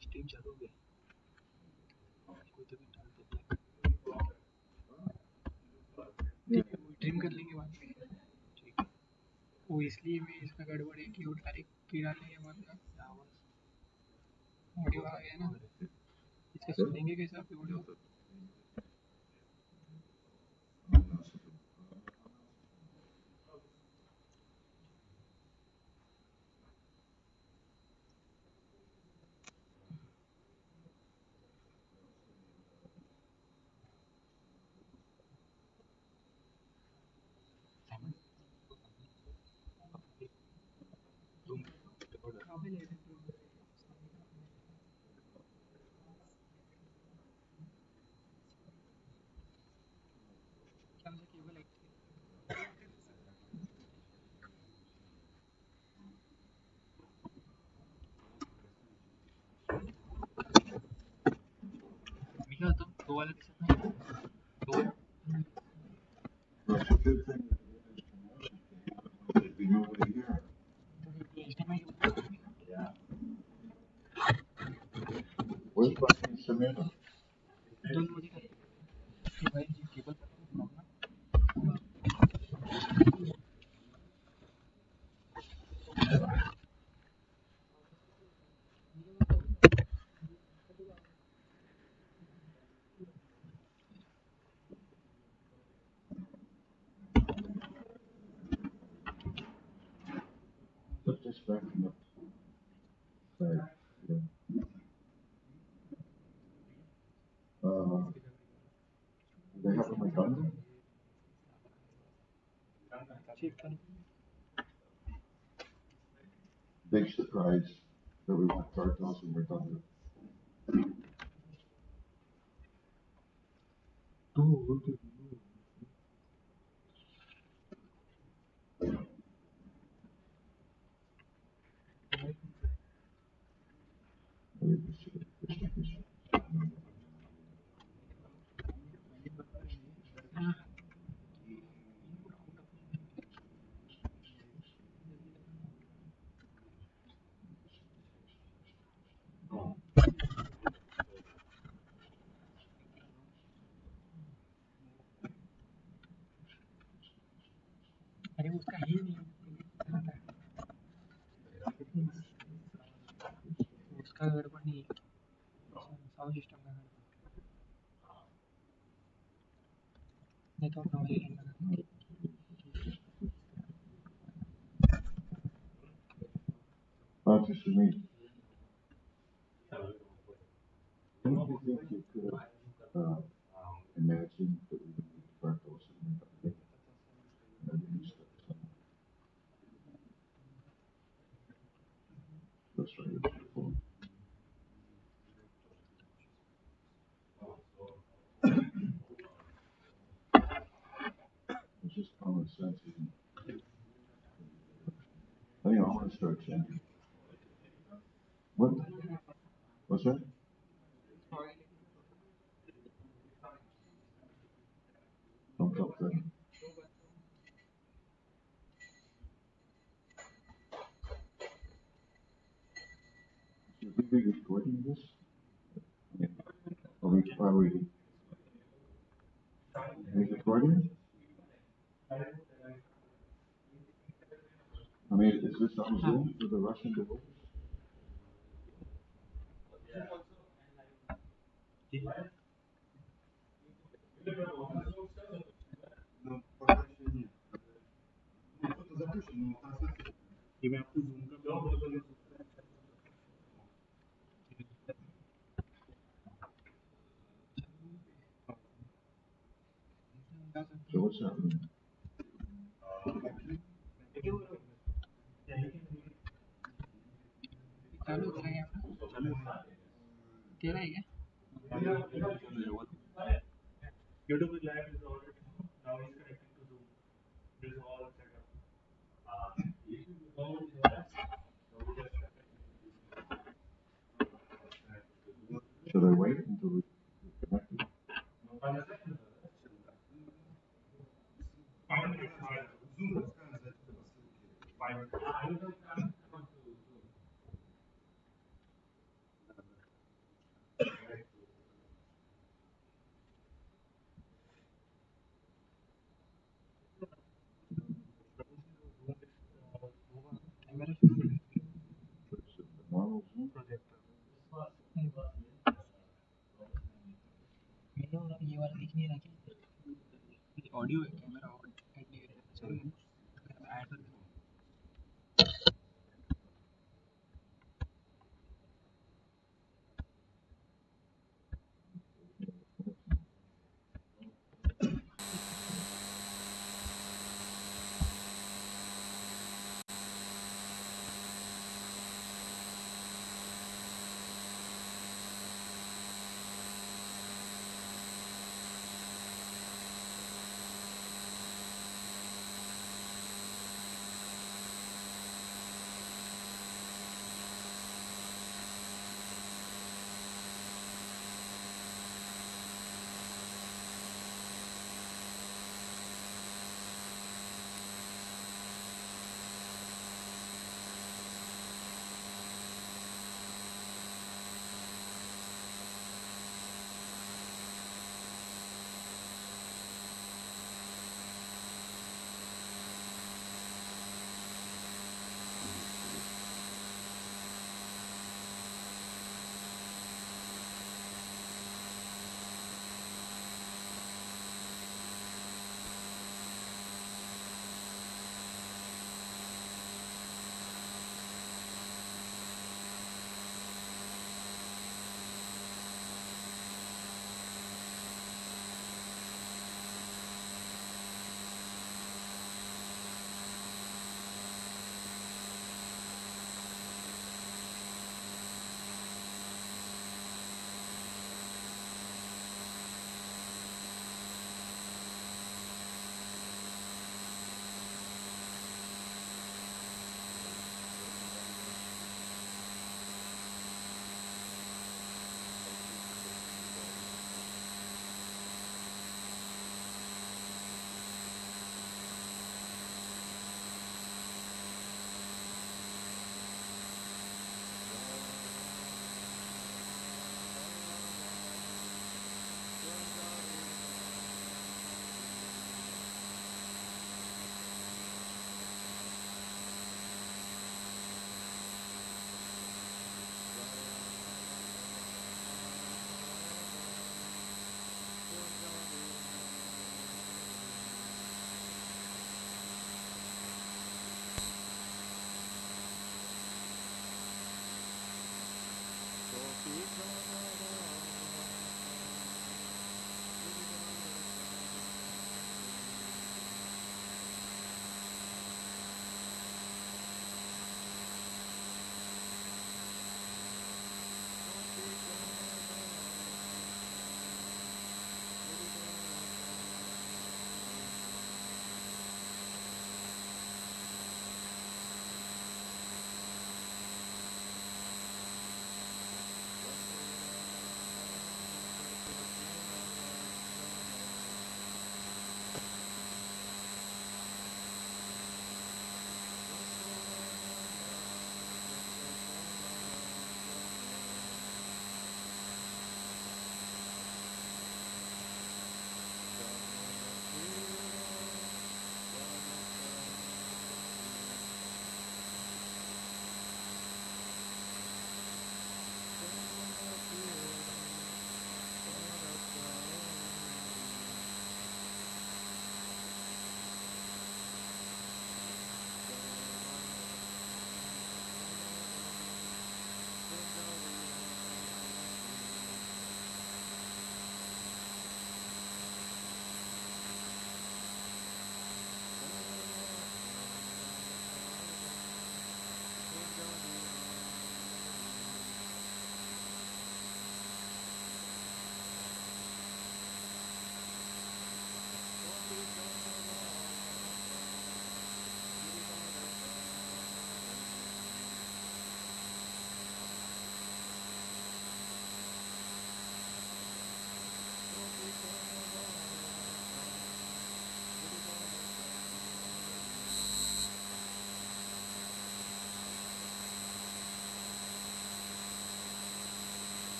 Stream चालू हो गया कोई तो भी डाल देता है ठीक है वो ट्रिम कर लेंगे बाद में ठीक है वो इसलिए भी इसका गड़बड़ है कि वो डायरेक्ट की डालने के बाद ना ऑडियो आ गया ना इसका सुनेंगे कैसे आप ऑडियो क्या मुझे केबल आई मैं क्या होता हूँ दो वाला के साथ में दो दोनों मुझे भाई cable Just backing up. Right. Yeah. They have my gun. Big surprise that we went cartels and we're done with. Oh, look at you. अरे उसका ही नहीं उसका गड़बड़ नहीं है साउंड सिस्टम का नहीं तो अपना वही लगा Just for me. Don't you think you could imagine that we would be cartels and we're done with? And then you start something. That's right. It's your phone. It's just common sense, isn't it? I think I want to start chanting. What? What's that? Don't talk that. Should we be recording this? Are we recording? I mean, is this on Zoom for the Russian devotees? So what's happening? चालू हो रहा है तेरा है क्या YouTube is live is already now he's connecting to Zoom. This is all set up. Should I wait until we connect? ये वाला दिख नहीं रहा क्या? ऑडियो है कैमरा ऐड नहीं करेगा चलो ऐड कर दो।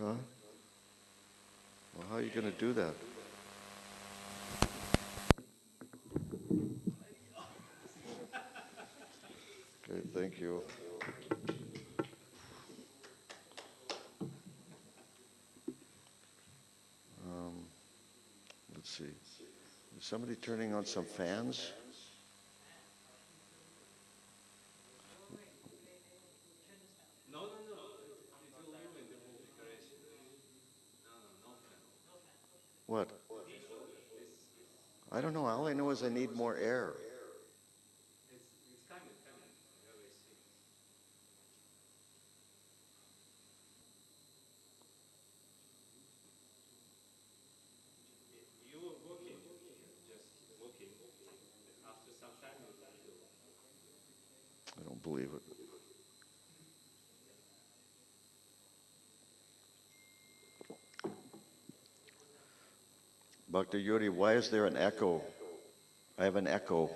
Huh? Well, how are you going to do that? Okay, thank you. Let's see. Is somebody turning on some fans? What? I don't know. All I know is I need more air. I don't believe it. Bhakti Yuri, why is there an echo? I have an echo. But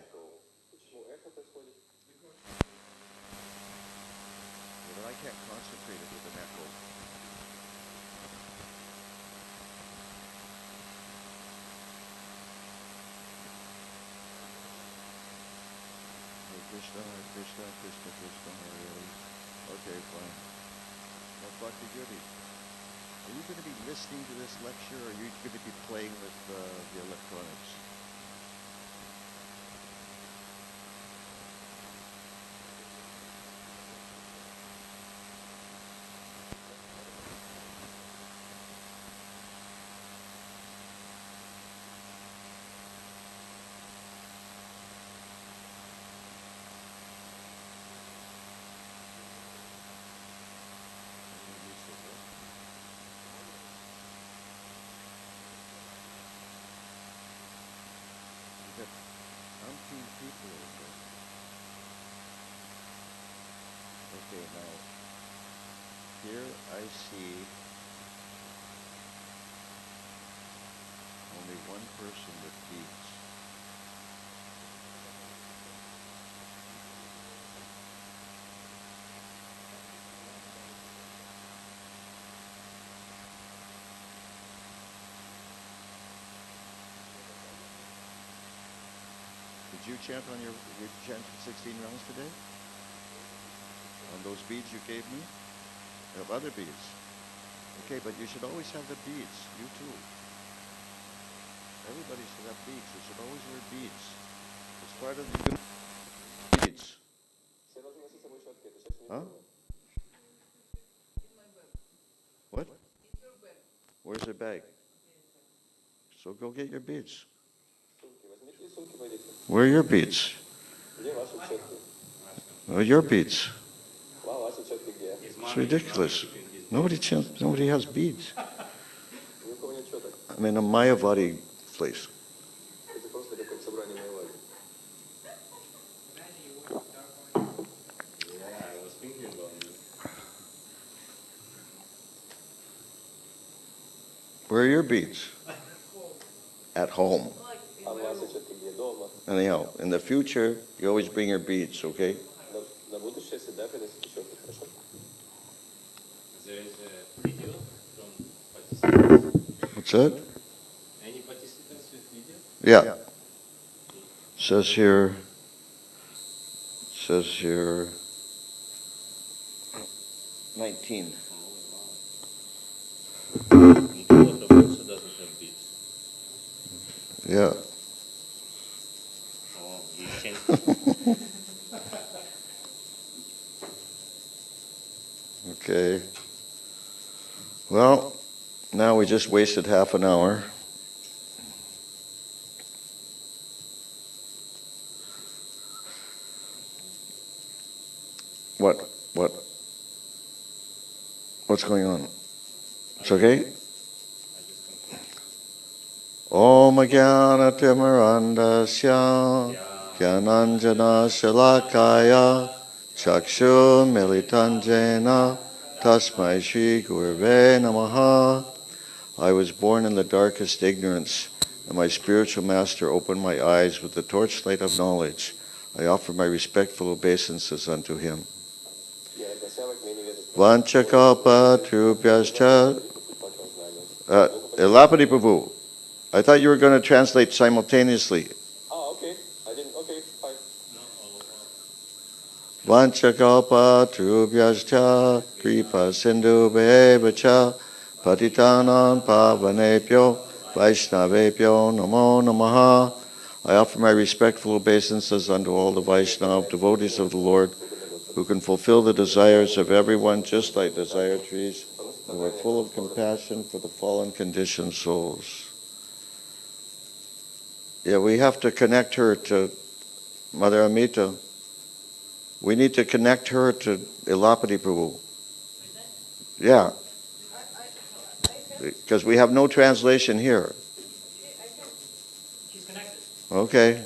I can't concentrate it with an echo. Hare Krishna, Krishna, Krishna, Krishna, Hare Hare. Okay, fine. Now, Bhakti Yuri, are you going to be listening to this lecture, or are you going to be playing with the electronics? You've got umpteen people over there. Okay, now, here I see only one person with beads. Did you chant on your chant 16 rounds today? On those beads you gave me? I have other beads. Okay, but you should always have the beads. You too. Everybody should have beads. You should always wear beads. It's part of the beads. Huh? What? Where's your bag? So go get your beads. Where are your beads? Where are your beads? It's ridiculous. Nobody has beads. I'm in a Mayavadi place. Where are your beads? At home. Anyhow, in the future, you always bring your beads, okay? What's that? Any participants with video? Yeah. Says here, 19. Nicola also doesn't have beats. Yeah. Oh, he's changed. Okay. Well, now we just wasted half an hour. What? What's going on? It's okay? Om Jnana Timarandasya Jnananjana Shalakaya Chakshu Militanjena Tasmai Shri Gurve Namaha. I was born in the darkest ignorance, and my spiritual master opened my eyes with the torchlight of knowledge. I offer my respectful obeisances unto him. Vanchakalpa Trubhyascha Elapati Prabhu, I thought you were going to translate simultaneously. Oh, okay. I didn't. Okay, fine. Vanchakalpa Trubhyascha Kripa Sindhu Bevacha Patitanan Pavanepyo Vaishnavepyo Namo Namaha. I offer my respectful obeisances unto all the Vaishnava devotees of the Lord who can fulfill the desires of everyone just like desire trees, who are full of compassion for the fallen conditioned souls. Yeah, we have to connect her to Mother Amita. We need to connect her to Elapati Prabhu. Yeah, because we have no translation here. She's connected. Okay.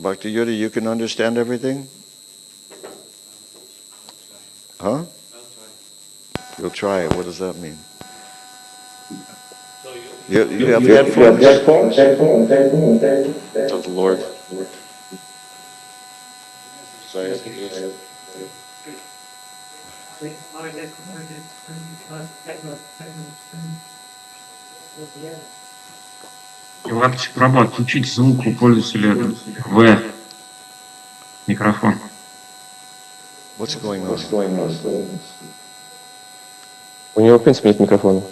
Bhakti Yudha, you can understand everything? Huh? You'll try it. What does that mean? So You have headphones? Of the Lord. So I have to do this. Лапчик, Прабhu, отключить звук у пользователя В. Микрофон. What's going on? У него, в принципе, нет микрофона.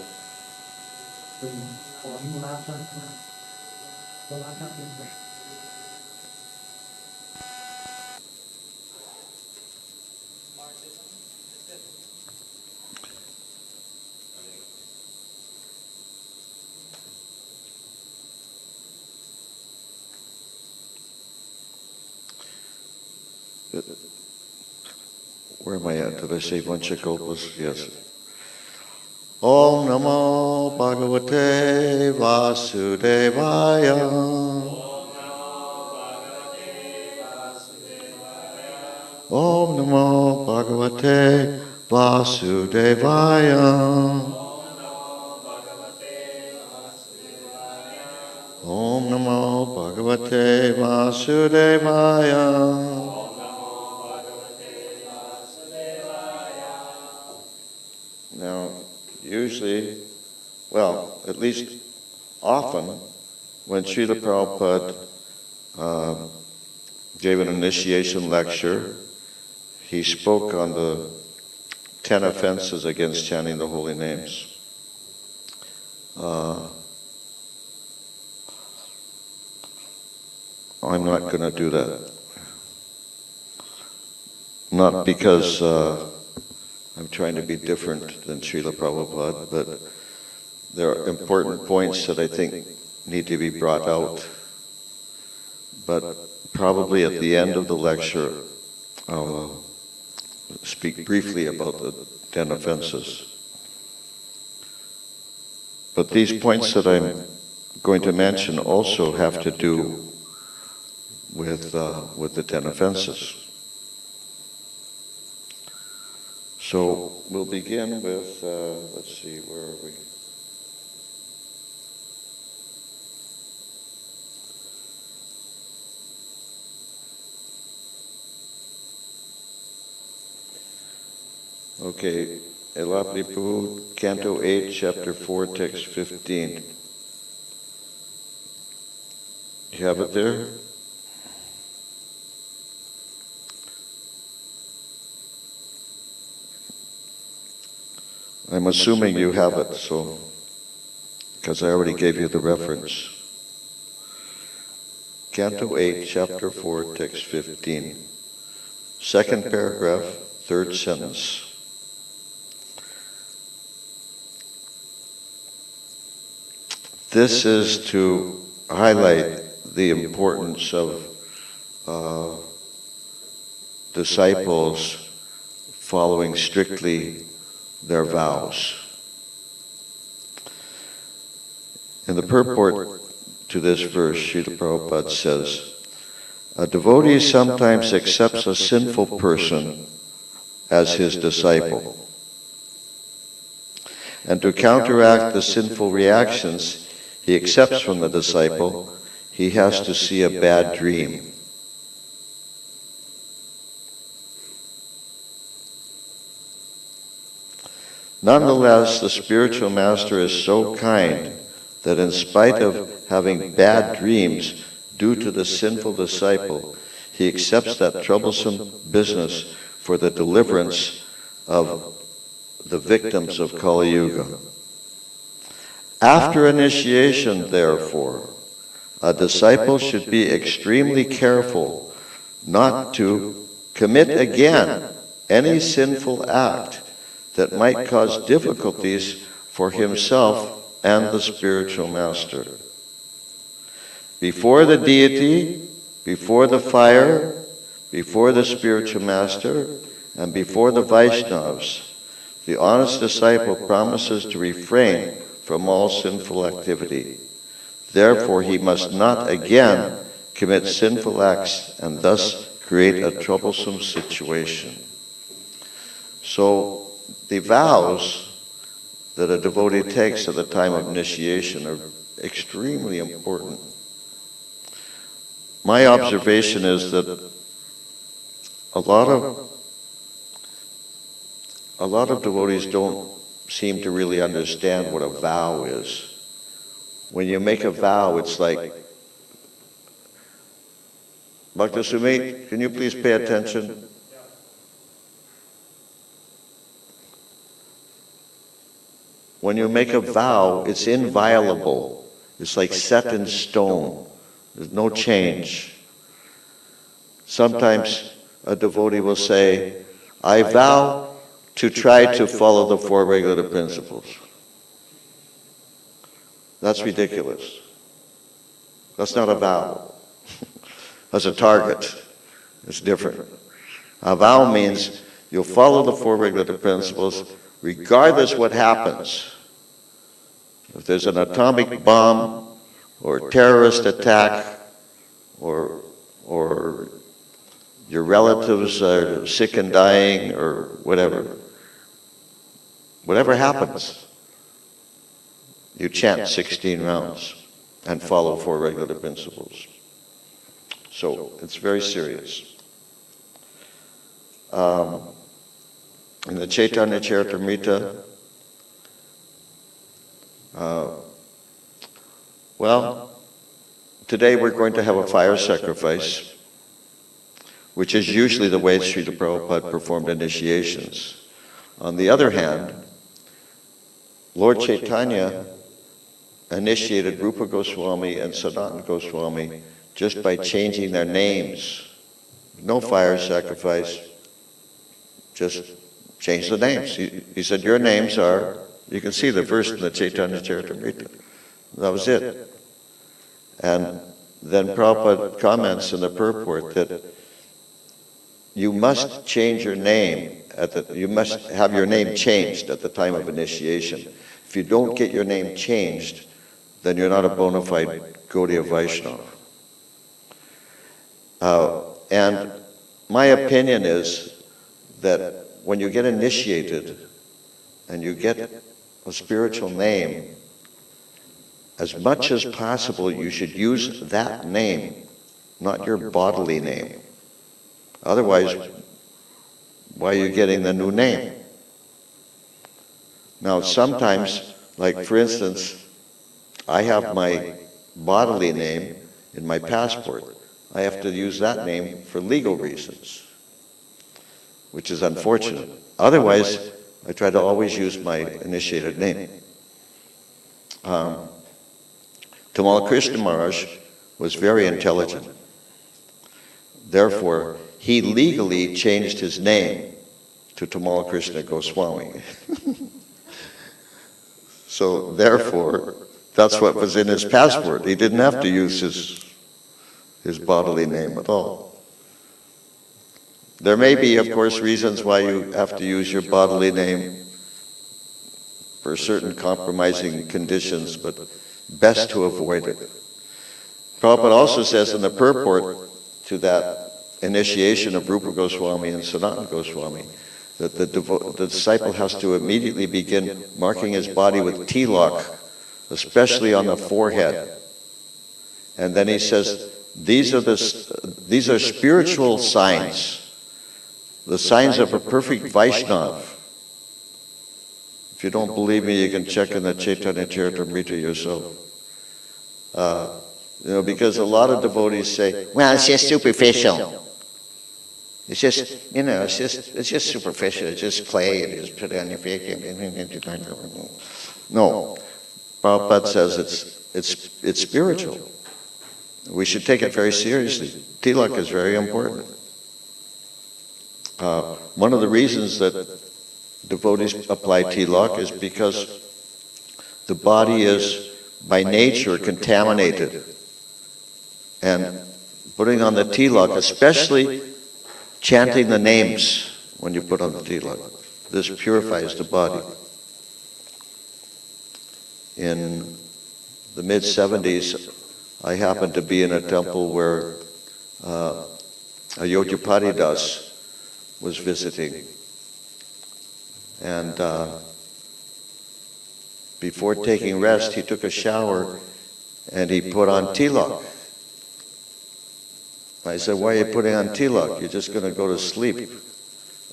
Where am I at? Did I say Vanchakalpas? Yes. Om Namo Bhagavate Vasudevaya. Om Namo Bhagavate Vasudevaya. Om Namo Bhagavate Vasudevaya. Now, usually, well, at least often, when Srila Prabhupada gave an initiation lecture, he spoke on the 10 offenses against chanting the holy names. I'm not going to do that. Not because I'm trying to be different than Srila Prabhupada, but there are important points that I think need to be brought out. But probably at the end of the lecture, I'll speak briefly about the 10 offenses. But these points that I'm going to mention also have to do with the 10 offenses. So we'll begin with, let's see, where are we? Okay, Elapati Prabhu, Canto 8, Chapter 4, Text 15. You have it there? I'm assuming you have it, so, because I already gave you the reference. Canto 8, Chapter 4, Text 15. Second paragraph, third sentence. This is to highlight the importance of disciples following strictly their vows. In the purport to this verse, Srila Prabhupada says, a devotee sometimes accepts a sinful person as his disciple. And to counteract the sinful reactions he accepts from the disciple, he has to see a bad dream. Nonetheless, the spiritual master is so kind that in spite of having bad dreams due to the sinful disciple, he accepts that troublesome business for the deliverance of the victims of Kali Yuga. After initiation, therefore, a disciple should be extremely careful not to commit again any sinful act that might cause difficulties for himself and the spiritual master. Before the deity, before the fire, before the spiritual master, and before the Vaishnavas, the honest disciple promises to refrain from all sinful activity. Therefore, he must not again commit sinful acts and thus create a troublesome situation. So, the vows that a devotee takes at the time of initiation are extremely important. My observation is that a lot of devotees don't seem to really understand what a vow is. When you make a vow, it's like, Bhakta Sumit, can you please pay attention? When you make a vow, it's inviolable. It's like set in stone. There's no change. Sometimes a devotee will say, I vow to try to follow the four regulative principles. That's ridiculous. That's not a vow. That's a target. It's different. A vow means you'll follow the four regulative principles regardless what happens. If there's an atomic bomb or terrorist attack or your relatives are sick and dying or whatever happens, you chant 16 rounds and follow four regulative principles. So it's very serious. In the Chaitanya Charitamrita, today we're going to have a fire sacrifice, which is usually the way Srila Prabhupada performed initiations. On the other hand, Lord Chaitanya initiated Rupa Goswami and Sanatana Goswami just by changing their names. No fire sacrifice, just change the names. He said, your names are, you can see the verse in the Chaitanya Charitamrita. That was it. And then Prabhupada comments in the purport that you must change your name, you must have your name changed at the time of initiation. If you don't get your name changed, then you're not a bona fide Gaudiya Vaishnava. And my opinion is that when you get initiated and you get a spiritual name, as much as possible you should use that name, not your bodily name. Otherwise, why are you getting the new name? Now sometimes, like for instance, I have my bodily name in my passport. I have to use that name for legal reasons, which is unfortunate. Otherwise, I try to always use my initiated name. Tamal Krishna Maharaj was very intelligent. Therefore, he legally changed his name to Tamal Krishna Goswami. So therefore, that's what was in his passport. He didn't have to use his bodily name at all. There may be, of course, reasons why you have to use your bodily name for certain compromising conditions, but best to avoid it. Prabhupada also says in the purport to that initiation of Rupa Goswami and Sanatana Goswami that the disciple has to immediately begin marking his body with tilak, especially on the forehead. And then he says, these are spiritual signs, the signs of a perfect Vaishnava. If you don't believe me, you can check in the Chaitanya Charitamrita yourself. Because a lot of devotees say, well, it's just superficial. It's just, it's just superficial. It's just clay. You just put it on your face. No, Prabhupada says it's spiritual. We should take it very seriously. Tilak is very important. One of the reasons that devotees apply tilak is because the body is by nature contaminated. And putting on the tilak, especially chanting the names when you put on the tilak, this purifies the body. In the mid-70s, I happened to be in a temple where Ayodhyapati Das was visiting. And before taking rest, he took a shower and he put on tilak. I said, why are you putting on tilak? You're just going to go to sleep.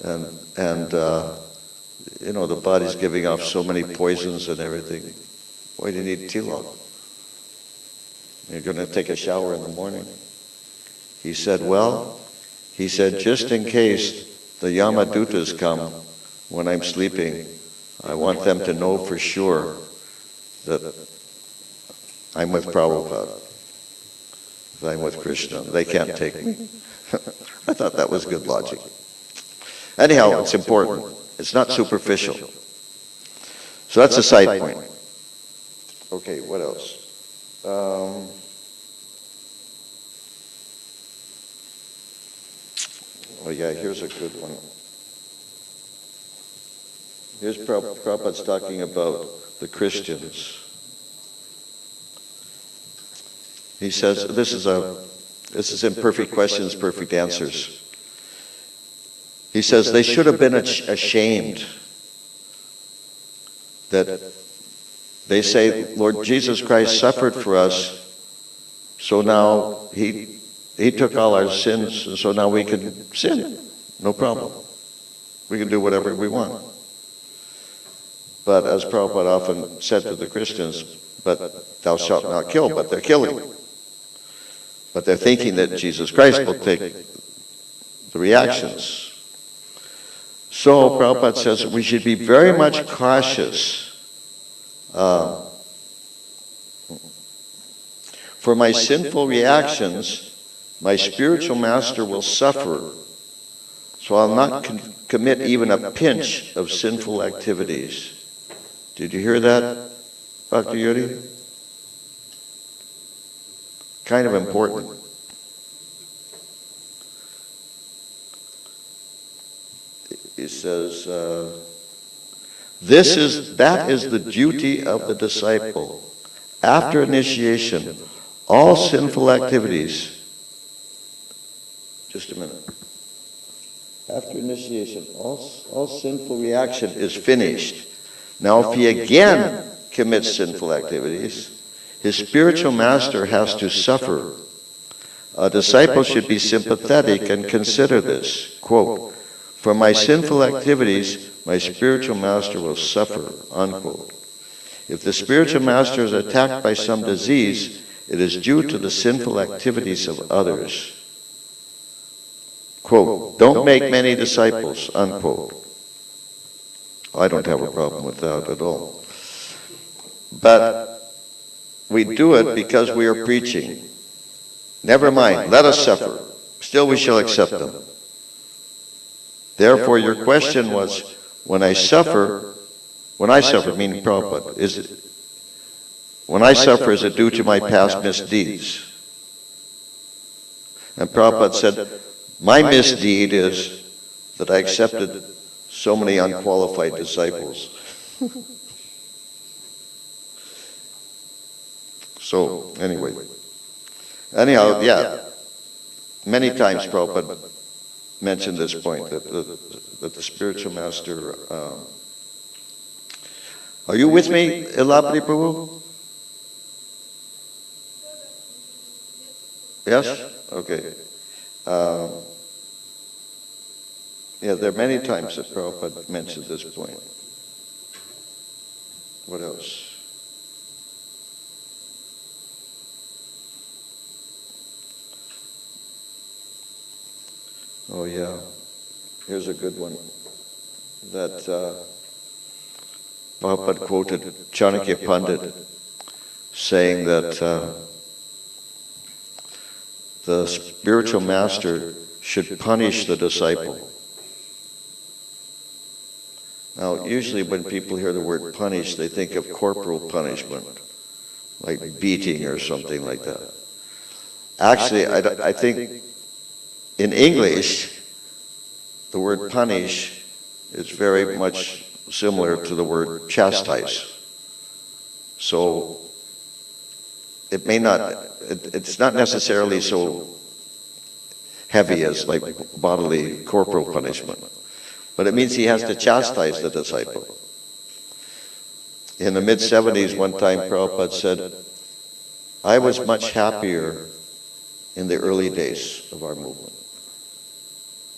And the body's giving off so many poisons and everything. Why do you need tilak? You're going to take a shower in the morning. He said, just in case the Yamadutas come when I'm sleeping, I want them to know for sure that I'm with Prabhupada. I'm with Krishna. They can't take me. I thought that was good logic. Anyhow, it's important. It's not superficial. So that's a side point. Okay, what else? Here's a good one. Here's Prabhupada's talking about the Christians. He says, this is in Perfect Questions, Perfect Answers. He says, they should have been ashamed that they say, Lord Jesus Christ suffered for us, so now he took all our sins, and so now we can sin. No problem. We can do whatever we want. But as Prabhupada often said to the Christians, but thou shalt not kill, but they're killing. But they're thinking that Jesus Christ will take the reactions. So Prabhupada says we should be very much cautious. For my sinful reactions, my spiritual master will suffer. So I'll not commit even a pinch of sinful activities. Did you hear that, Dr. Yuri? Kind of important. He says, that is the duty of the disciple. After initiation, all sinful activities, just a minute. After initiation, all sinful reaction is finished. Now, if he again commits sinful activities, his spiritual master has to suffer. A disciple should be sympathetic and consider this. Quote, for my sinful activities, my spiritual master will suffer. Unquote. If the spiritual master is attacked by some disease, it is due to the sinful activities of others. Quote, don't make many disciples. Unquote. I don't have a problem with that at all. But we do it because we are preaching. Never mind, let us suffer. Still we shall accept them. Therefore your question was, when I suffer, meaning Prabhupada, when I suffer, is it due to my past misdeeds? And Prabhupada said, my misdeed is that I accepted so many unqualified disciples. So, anyhow, many times Prabhupada mentioned this point, that the spiritual master... are you with me, Elapati Prabhu? Yes? Okay. Yeah, there are many times that Prabhupada mentioned this point. What else? Oh yeah, here's a good one that Prabhupada quoted Chanakya Pandit saying that the spiritual master should punish the disciple. Now, usually when people hear the word punish, they think of corporal punishment, like beating or something like that. Actually, I think in English, the word punish is very much similar to the word chastise. So it may not, it's not necessarily so heavy as like bodily corporal punishment, but it means he has to chastise the disciple. In the mid-70s, one time Prabhupada said, I was much happier in the early days of our movement.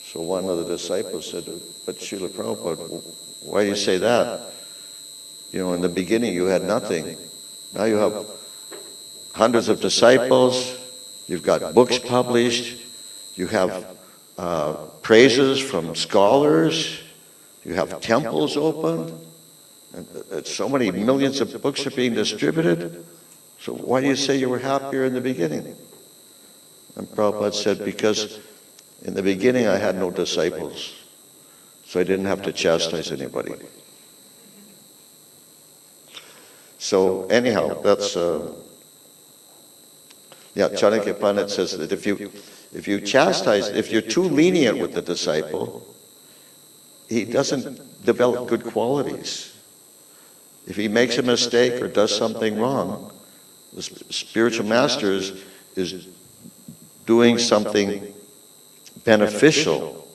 So one of the disciples said, but Srila Prabhupada, why do you say that? You know, in the beginning you had nothing. Now you have hundreds of disciples, you've got books published, you have praises from scholars, you have temples opened, and so many millions of books are being distributed. So why do you say you were happier in the beginning? And Prabhupada said, because in the beginning I had no disciples, so I didn't have to chastise anybody. So anyhow, that's Chanakya Pandit says that if you chastise, if you're too lenient with the disciple, he doesn't develop good qualities. If he makes a mistake or does something wrong, the spiritual master is doing something beneficial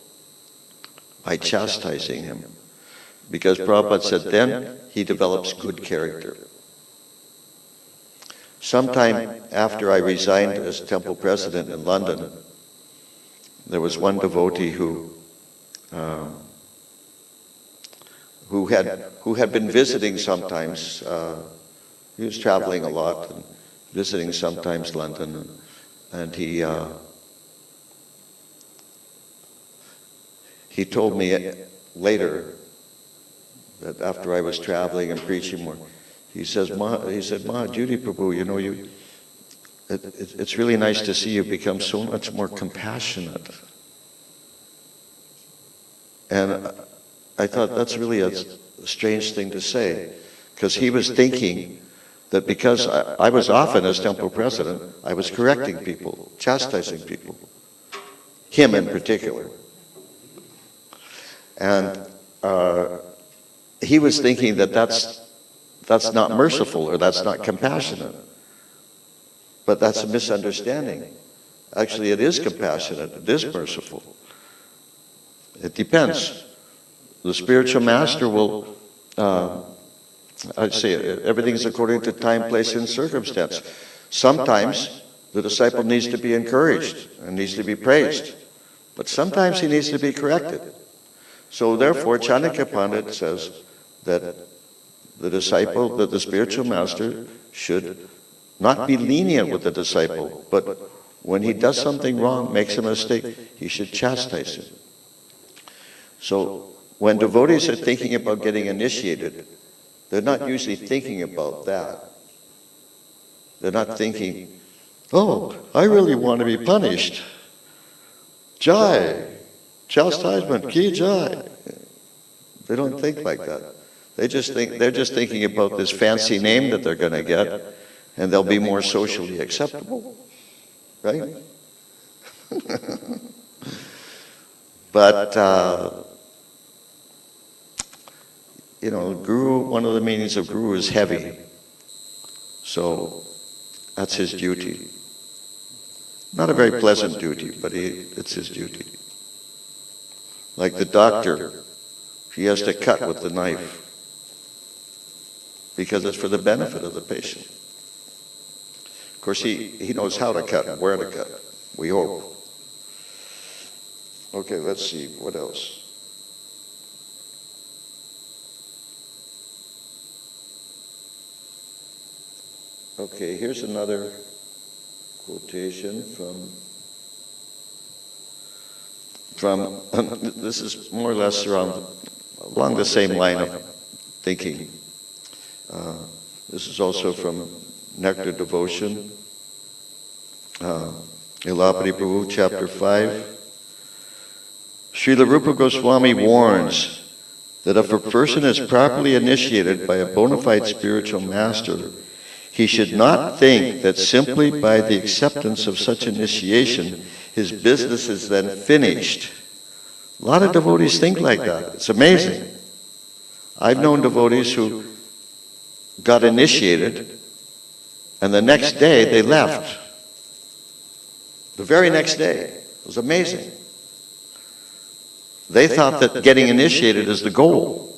by chastising him. Because Prabhupada said then he develops good character. Sometime after I resigned as temple president in London, there was one devotee who had been visiting sometimes. He was traveling a lot and visiting sometimes London, and he told me later that after I was traveling and preaching more, he said, Mahadyuti Prabhu, you know, it's really nice to see you become so much more compassionate. And I thought that's really a strange thing to say, because he was thinking that because I was often as temple president, I was correcting people, chastising people, him in particular. And he was thinking that that's not merciful or that's not compassionate. But that's a misunderstanding. Actually, it is compassionate, it is merciful. It depends. The spiritual master will, I'd say everything's according to time, place, and circumstance. Sometimes the disciple needs to be encouraged and needs to be praised, but sometimes he needs to be corrected. So therefore, Chanakya Pandit says that the disciple, that the spiritual master should not be lenient with the disciple, but when he does something wrong, makes a mistake, he should chastise him. So when devotees are thinking about getting initiated, they're not usually thinking about that. They're not thinking, oh, I really want to be punished. Jai, chastisement, ki jai. They don't think like that. They're just thinking about this fancy name that they're going to get, and they'll be more socially acceptable, right? But you know, guru. One of the meanings of guru is heavy, so that's his duty. Not a very pleasant duty, but it's his duty. Like the doctor, he has to cut with the knife because it's for the benefit of the patient. Of course, he knows how to cut and where to cut, we hope. Okay, let's see, what else? Okay, here's another quotation from this is more or less along the same line of thinking. This is also from Nectar Devotion, Ilapati Prabhu, chapter 5. Srila Rupa Goswami warns that if a person is properly initiated by a bona fide spiritual master, he should not think that simply by the acceptance of such initiation, his business is then finished. A lot of devotees think like that. It's amazing. I've known devotees who got initiated, and the next day they left. The very next day. It was amazing. They thought that getting initiated is the goal.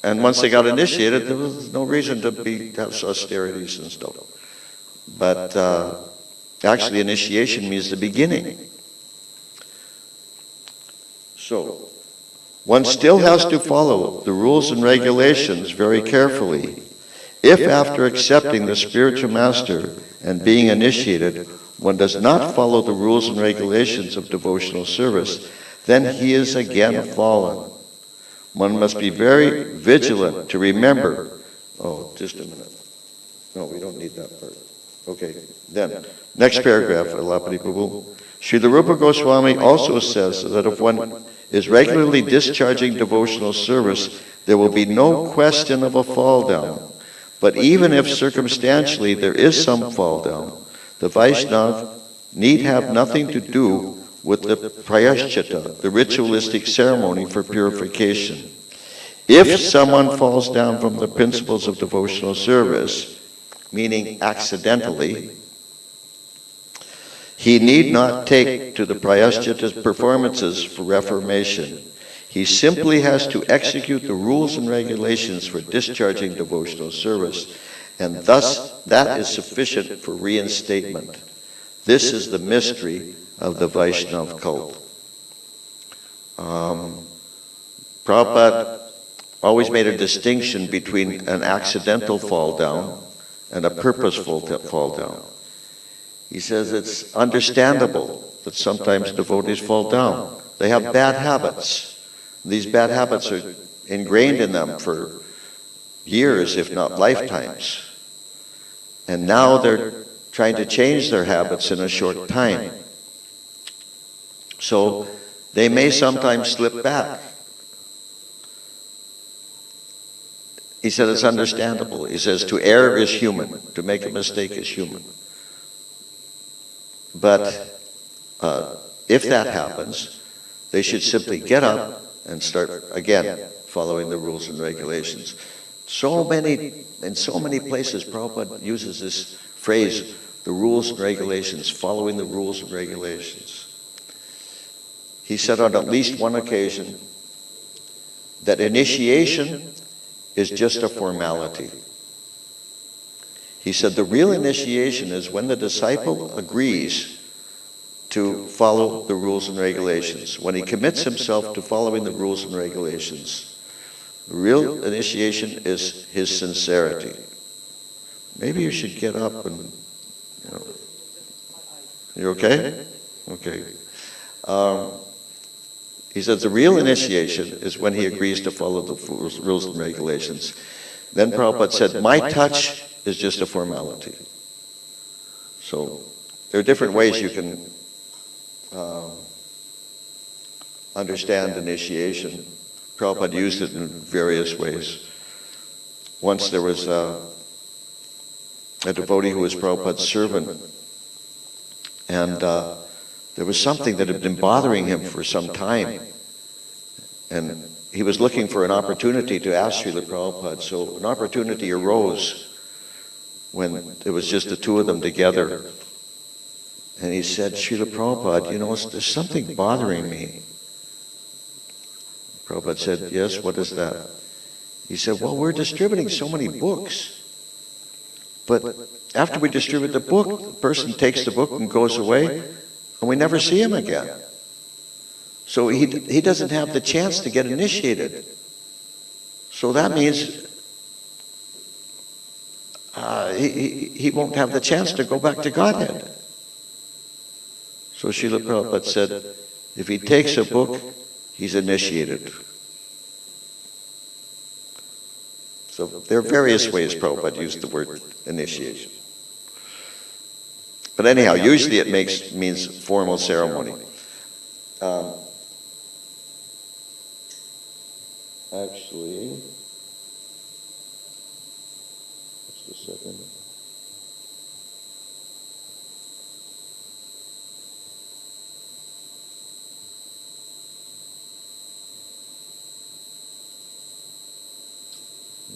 And once they got initiated, there was no reason to have austerities and stuff. But actually, initiation means the beginning. So, one still has to follow the rules and regulations very carefully. If after accepting the spiritual master and being initiated, one does not follow the rules and regulations of devotional service, then he is again fallen. One must be very vigilant to remember. Oh, just a minute. No, we don't need that part. Okay, then, next paragraph, Alapati Prabhu. Srila Rupa Goswami also says that if one is regularly discharging devotional service, there will be no question of a fall down. But even if circumstantially there is some fall down, the Vaishnava need have nothing to do with the prayashchitta, the ritualistic ceremony for purification. If someone falls down from the principles of devotional service, meaning accidentally, he need not take to the prayashchitta performances for reformation. He simply has to execute the rules and regulations for discharging devotional service, and thus that is sufficient for reinstatement. This is the mystery of the Vaishnava cult. Prabhupada always made a distinction between an accidental fall down and a purposeful fall down. He says it's understandable that sometimes devotees fall down. They have bad habits. These bad habits are ingrained in them for years, if not lifetimes. And now they're trying to change their habits in a short time. So they may sometimes slip back. He said it's understandable. He says to err is human, to make a mistake is human. But if that happens, they should simply get up and start again following the rules and regulations. In so many places, Prabhupada uses this phrase, the rules and regulations, following the rules and regulations. He said on at least one occasion that initiation is just a formality. He said the real initiation is when the disciple agrees to follow the rules and regulations, when he commits himself to following the rules and regulations. The real initiation is his sincerity. Maybe you should get up and, you know. You okay? Okay. He says the real initiation is when he agrees to follow the rules and regulations. Then Prabhupada said, my touch is just a formality. So there are different ways you can understand initiation. Prabhupada used it in various ways. Once there was a devotee who was Prabhupada's servant, and there was something that had been bothering him for some time, and he was looking for an opportunity to ask Srila Prabhupada. So an opportunity arose when it was just the two of them together. And he said, Srila Prabhupada, you know, there's something bothering me. Prabhupada said, yes, what is that? He said, well, we're distributing so many books. But after we distribute the book, the person takes the book and goes away, and we never see him again. So he doesn't have the chance to get initiated. So that means he won't have the chance to go back to Godhead. So Srila Prabhupada said, if he takes a book, he's initiated. So there are various ways Prabhupada used the word initiation. But anyhow, usually it means formal ceremony. Actually, just a second.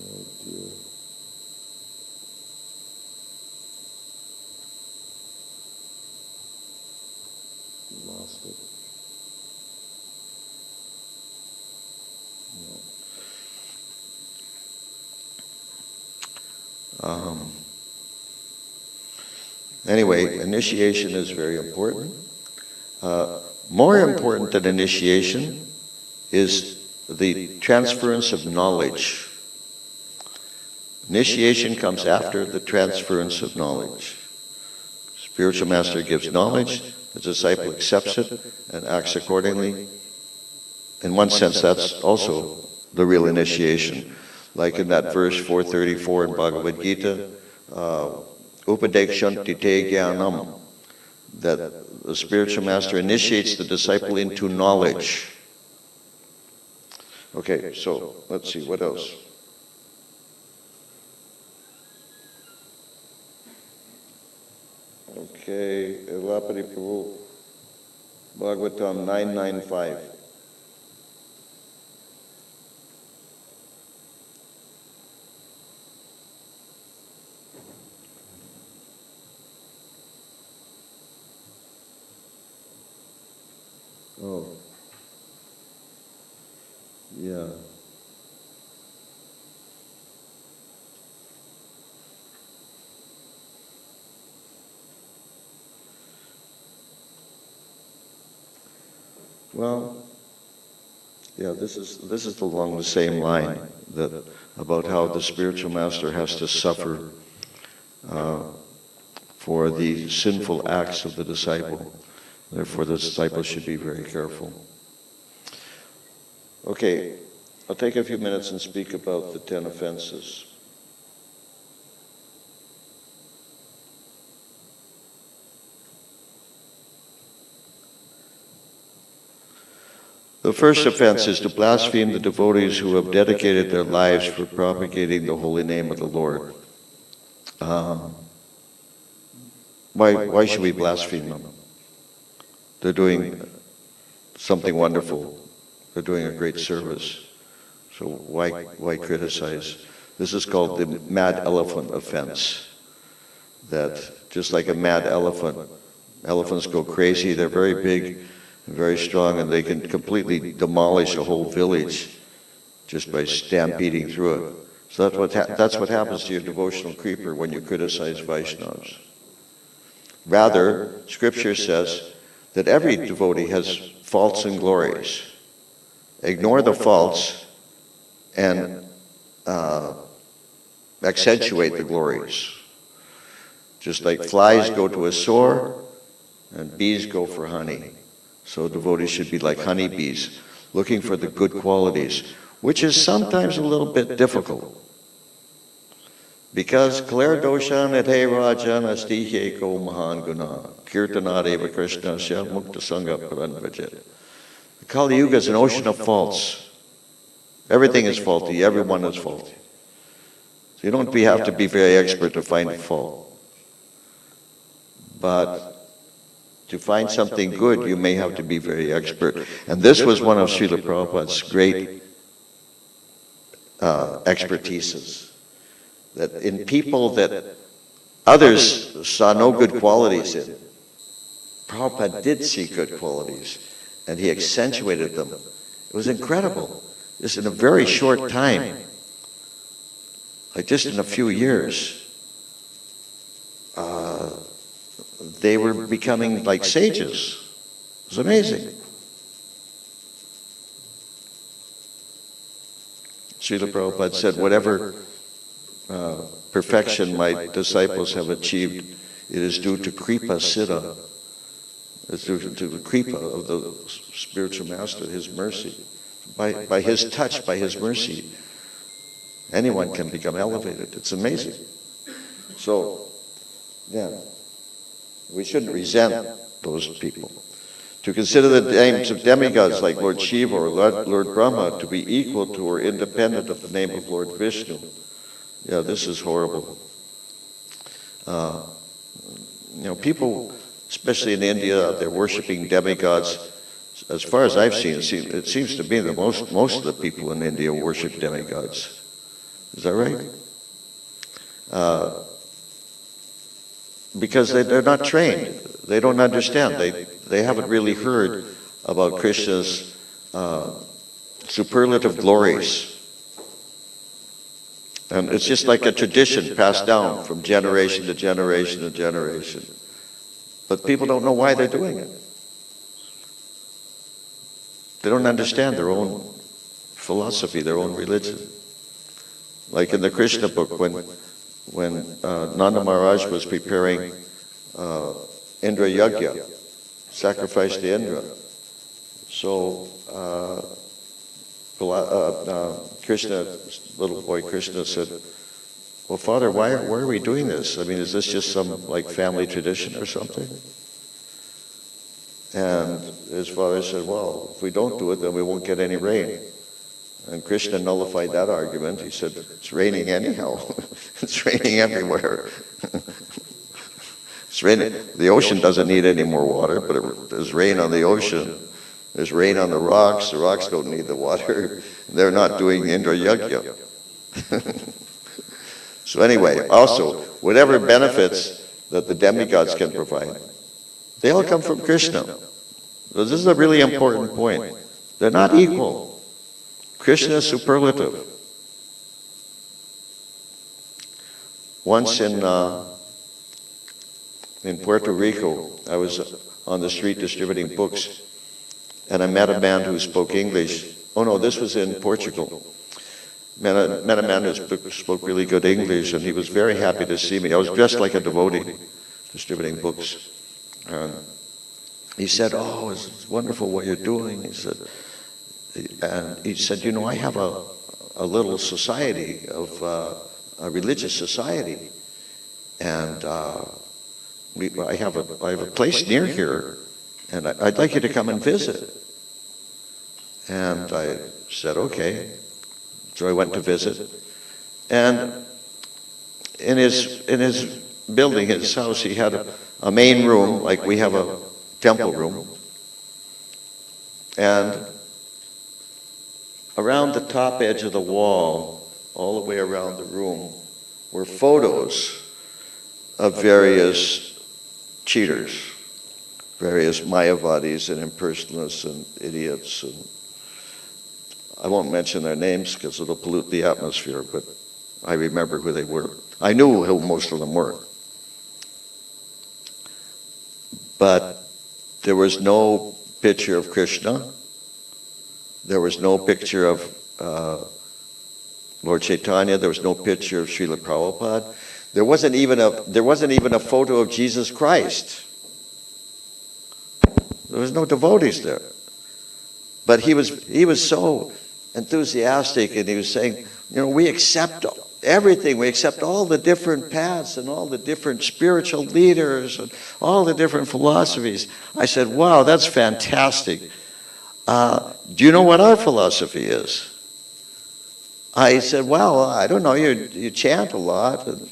Oh dear. Lost it. Anyway, initiation is very important. More important than initiation is the transference of knowledge. Initiation comes after the transference of knowledge. Spiritual master gives knowledge, the disciple accepts it and acts accordingly. In one sense, that's also the real initiation. Like in that verse 434 in Bhagavad Gita, Upadekshanti te jnanam, that the spiritual master initiates the disciple into knowledge. Okay, so let's see, what else? Okay, Elapati Prabhu, Bhagavatam 995. Oh, yeah. Well, yeah, this is along the same line that about how the spiritual master has to suffer for the sinful acts of the disciple. Therefore, the disciple should be very careful. Okay, I'll take a few minutes and speak about the 10 offenses. The first offense is to blaspheme the devotees who have dedicated their lives for propagating the holy name of the Lord. Why should we blaspheme them? They're doing something wonderful. They're doing a great service. So why criticize? This is called the mad elephant offense. That just like a mad elephant, elephants go crazy, they're very big, very strong, and they can completely demolish a whole village just by stampeding through it. So that's what happens to your devotional creeper when you criticize Vaishnavas. Rather, Scripture says that every devotee has faults and glories. Ignore the faults and accentuate the glories. Just like flies go to a sore and bees go for honey. So devotees should be like honeybees, looking for the good qualities, which is sometimes a little bit difficult. Because Kaler doshan ete rajan asti ko mahan guna, kirtanadeva krishnasya mukta sangha paranvajet. The Kali Yuga is an ocean of faults. Everything is faulty, everyone is faulty. So you don't have to be very expert to find a fault. But to find something good, you may have to be very expert. And this was one of Srila Prabhupada's great expertises. That in people that others saw no good qualities in, Prabhupada did see good qualities, and he accentuated them. It was incredible. Just in a very short time, like just in a few years, they were becoming like sages. It was amazing. Srila Prabhupada said, whatever perfection my disciples have achieved, it is due to Kripa Siddha. It's due to the Kripa of the spiritual master, his mercy. By his touch, by his mercy, anyone can become elevated. It's amazing. So, yeah, we shouldn't resent those people. To consider the names of demigods like Lord Shiva or Lord Brahma to be equal to or independent of the name of Lord Vishnu. Yeah, this is horrible. People, especially in India, they're worshiping demigods. As far as I've seen, it seems to me that most of the people in India worship demigods. Is that right? Because they're not trained. They don't understand. They haven't really heard about Krishna's superlative glories. And it's just like a tradition passed down from generation to generation to generation. But people don't know why they're doing it. They don't understand their own philosophy, their own religion. Like in the Krishna book, when Nanda Maharaj was preparing Indra Yagya, sacrifice to Indra. So Krishna, little boy Krishna said, well, Father, why are we doing this? I mean, is this just some like family tradition or something? And his father said, well, if we don't do it, then we won't get any rain. And Krishna nullified that argument. He said, it's raining anyhow. It's raining everywhere. It's raining. The ocean doesn't need any more water, but there's rain on the ocean. There's rain on the rocks. The rocks don't need the water. They're not doing Indra Yagya. So anyway, also, whatever benefits that the demigods can provide, they all come from Krishna. So this is a really important point. They're not equal. Krishna is superlative. Once in Puerto Rico, I was on the street distributing books, and I met a man who spoke English. Oh no, this was in Portugal. Met a man who spoke really good English, and he was very happy to see me. I was dressed like a devotee, distributing books. And he said, oh, it's wonderful what you're doing. He said, I have a little society of a religious society, and I have a place near here, and I'd like you to come and visit. And I said, okay. So I went to visit, and in his building, his house, he had a main room, like we have a temple room, and around the top edge of the wall, all the way around the room, were photos of various cheaters, various Mayavadis and impersonalists and idiots. And I won't mention their names because it'll pollute the atmosphere, but I remember who they were. I knew who most of them were. But there was no picture of Krishna. There was no picture of Lord Chaitanya. There was no picture of Srila Prabhupada. There wasn't even a photo of Jesus Christ. There was no devotees there. But he was so enthusiastic, and he was saying, we accept everything. We accept all the different paths and all the different spiritual leaders and all the different philosophies. I said, wow, that's fantastic. Do you know what our philosophy is? I said, well, I don't know. You chant a lot. And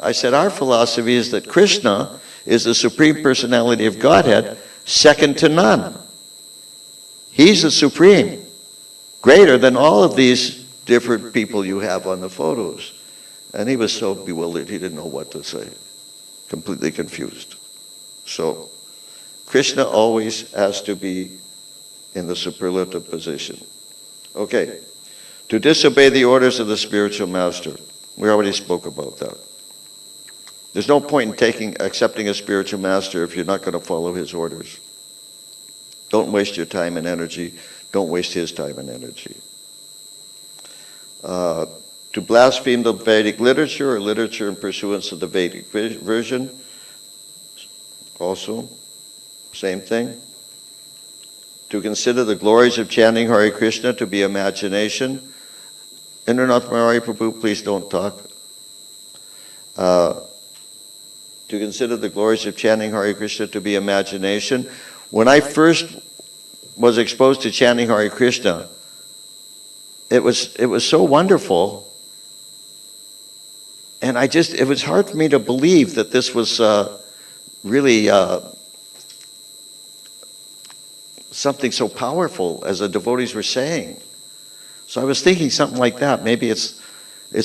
I said, our philosophy is that Krishna is the Supreme Personality of Godhead, second to none. He's the Supreme, greater than all of these different people you have on the photos. And he was so bewildered, he didn't know what to say, completely confused. So, Krishna always has to be in the superlative position. Okay, to disobey the orders of the spiritual master. We already spoke about that. There's no point in accepting a spiritual master if you're not going to follow his orders. Don't waste your time and energy. Don't waste his time and energy. To blaspheme the Vedic literature or literature in pursuance of the Vedic version, also, same thing. To consider the glories of chanting Hare Krishna to be imagination. Indranath Mahari Prabhu, please don't talk. To consider the glories of chanting Hare Krishna to be imagination. When I first was exposed to chanting Hare Krishna, it was so wonderful, and it was hard for me to believe that this was really something so powerful as the devotees were saying. So I was thinking something like that. Maybe it's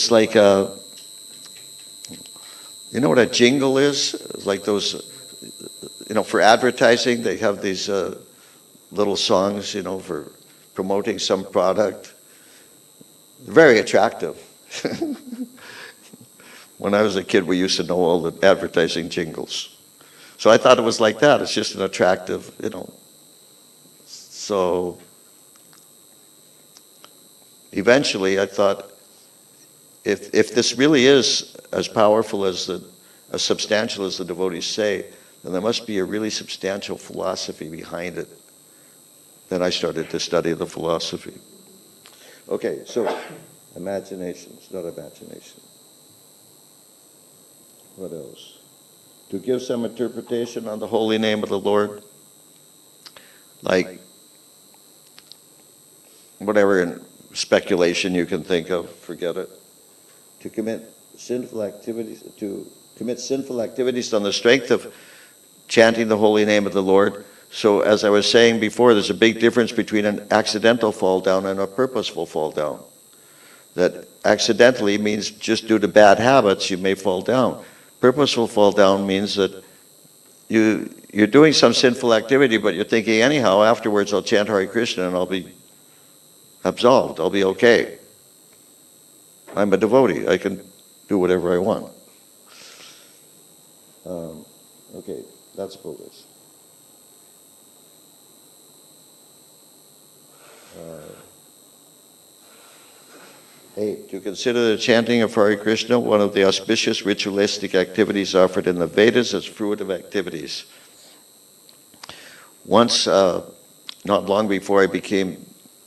like you know what a jingle is? It's like those, for advertising, they have these little songs, for promoting some product. Very attractive. When I was a kid, we used to know all the advertising jingles. So I thought it was like that. It's just an attractive, So eventually I thought, if this really is as powerful as substantial as the devotees say, then there must be a really substantial philosophy behind it. Then I started to study the philosophy. Okay, so imagination, it's not imagination. What else? To give some interpretation on the holy name of the Lord, like whatever speculation you can think of, forget it. To commit sinful activities on the strength of chanting the holy name of the Lord. So as I was saying before, there's a big difference between an accidental fall down and a purposeful fall down. That accidentally means just due to bad habits you may fall down. Purposeful fall down means that you're doing some sinful activity, but you're thinking, anyhow, afterwards I'll chant Hare Krishna and I'll be absolved, I'll be okay. I'm a devotee, I can do whatever I want. Okay, that's Buddhist. 8. To consider the chanting of Hare Krishna one of the auspicious ritualistic activities offered in the Vedas as fruitive activities. Once, not long before I became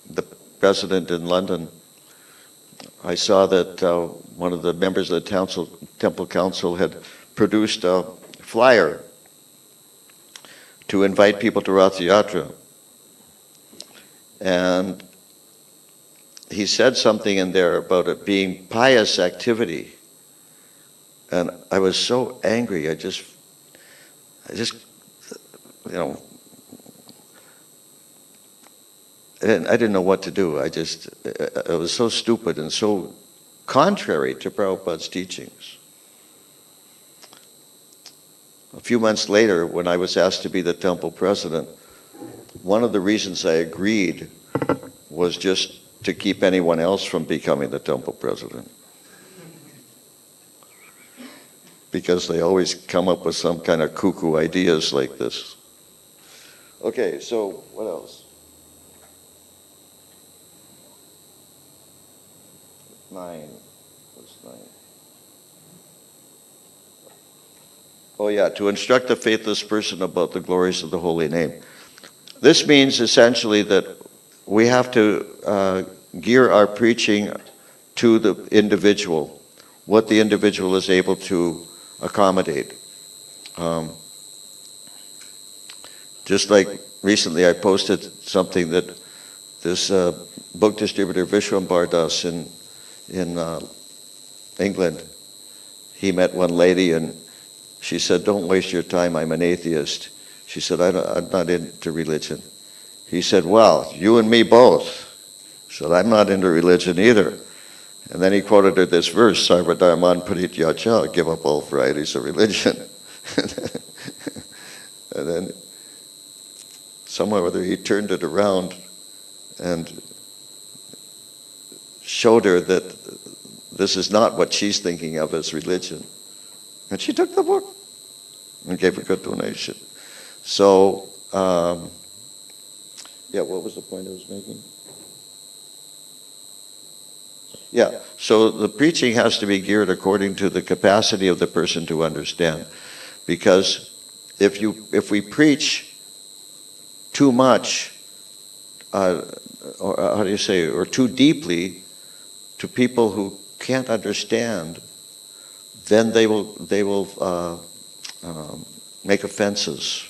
the president in London, I saw that one of the members of the Temple Council had produced a flyer to invite people to Rath Yatra. And he said something in there about it being pious activity. And I was so angry, I just, I didn't know what to do. It was so stupid and so contrary to Prabhupada's teachings. A few months later, when I was asked to be the temple president, one of the reasons I agreed was just to keep anyone else from becoming the temple president. Because they always come up with some kind of cuckoo ideas like this. Okay, so what else? 9. What's 9? Oh yeah, to instruct the faithless person about the glories of the holy name. This means essentially that we have to gear our preaching to the individual, what the individual is able to accommodate. Just like recently I posted something that this book distributor Vishwambar Das in England, he met one lady and she said, "Don't waste your time, I'm an atheist." She said, I'm not into religion. He said, "Well, you and me both." She said, "I'm not into religion either." And then he quoted her this verse, Sarvadharman Parityaja, give up all varieties of religion. And then somehow or other he turned it around and showed her that this is not what she's thinking of as religion. And she took the book and gave a good donation. So, yeah, what was the point I was making? Yeah, so the preaching has to be geared according to the capacity of the person to understand. Because if we preach too much, or how do you say, or too deeply to people who can't understand, then they will make offenses.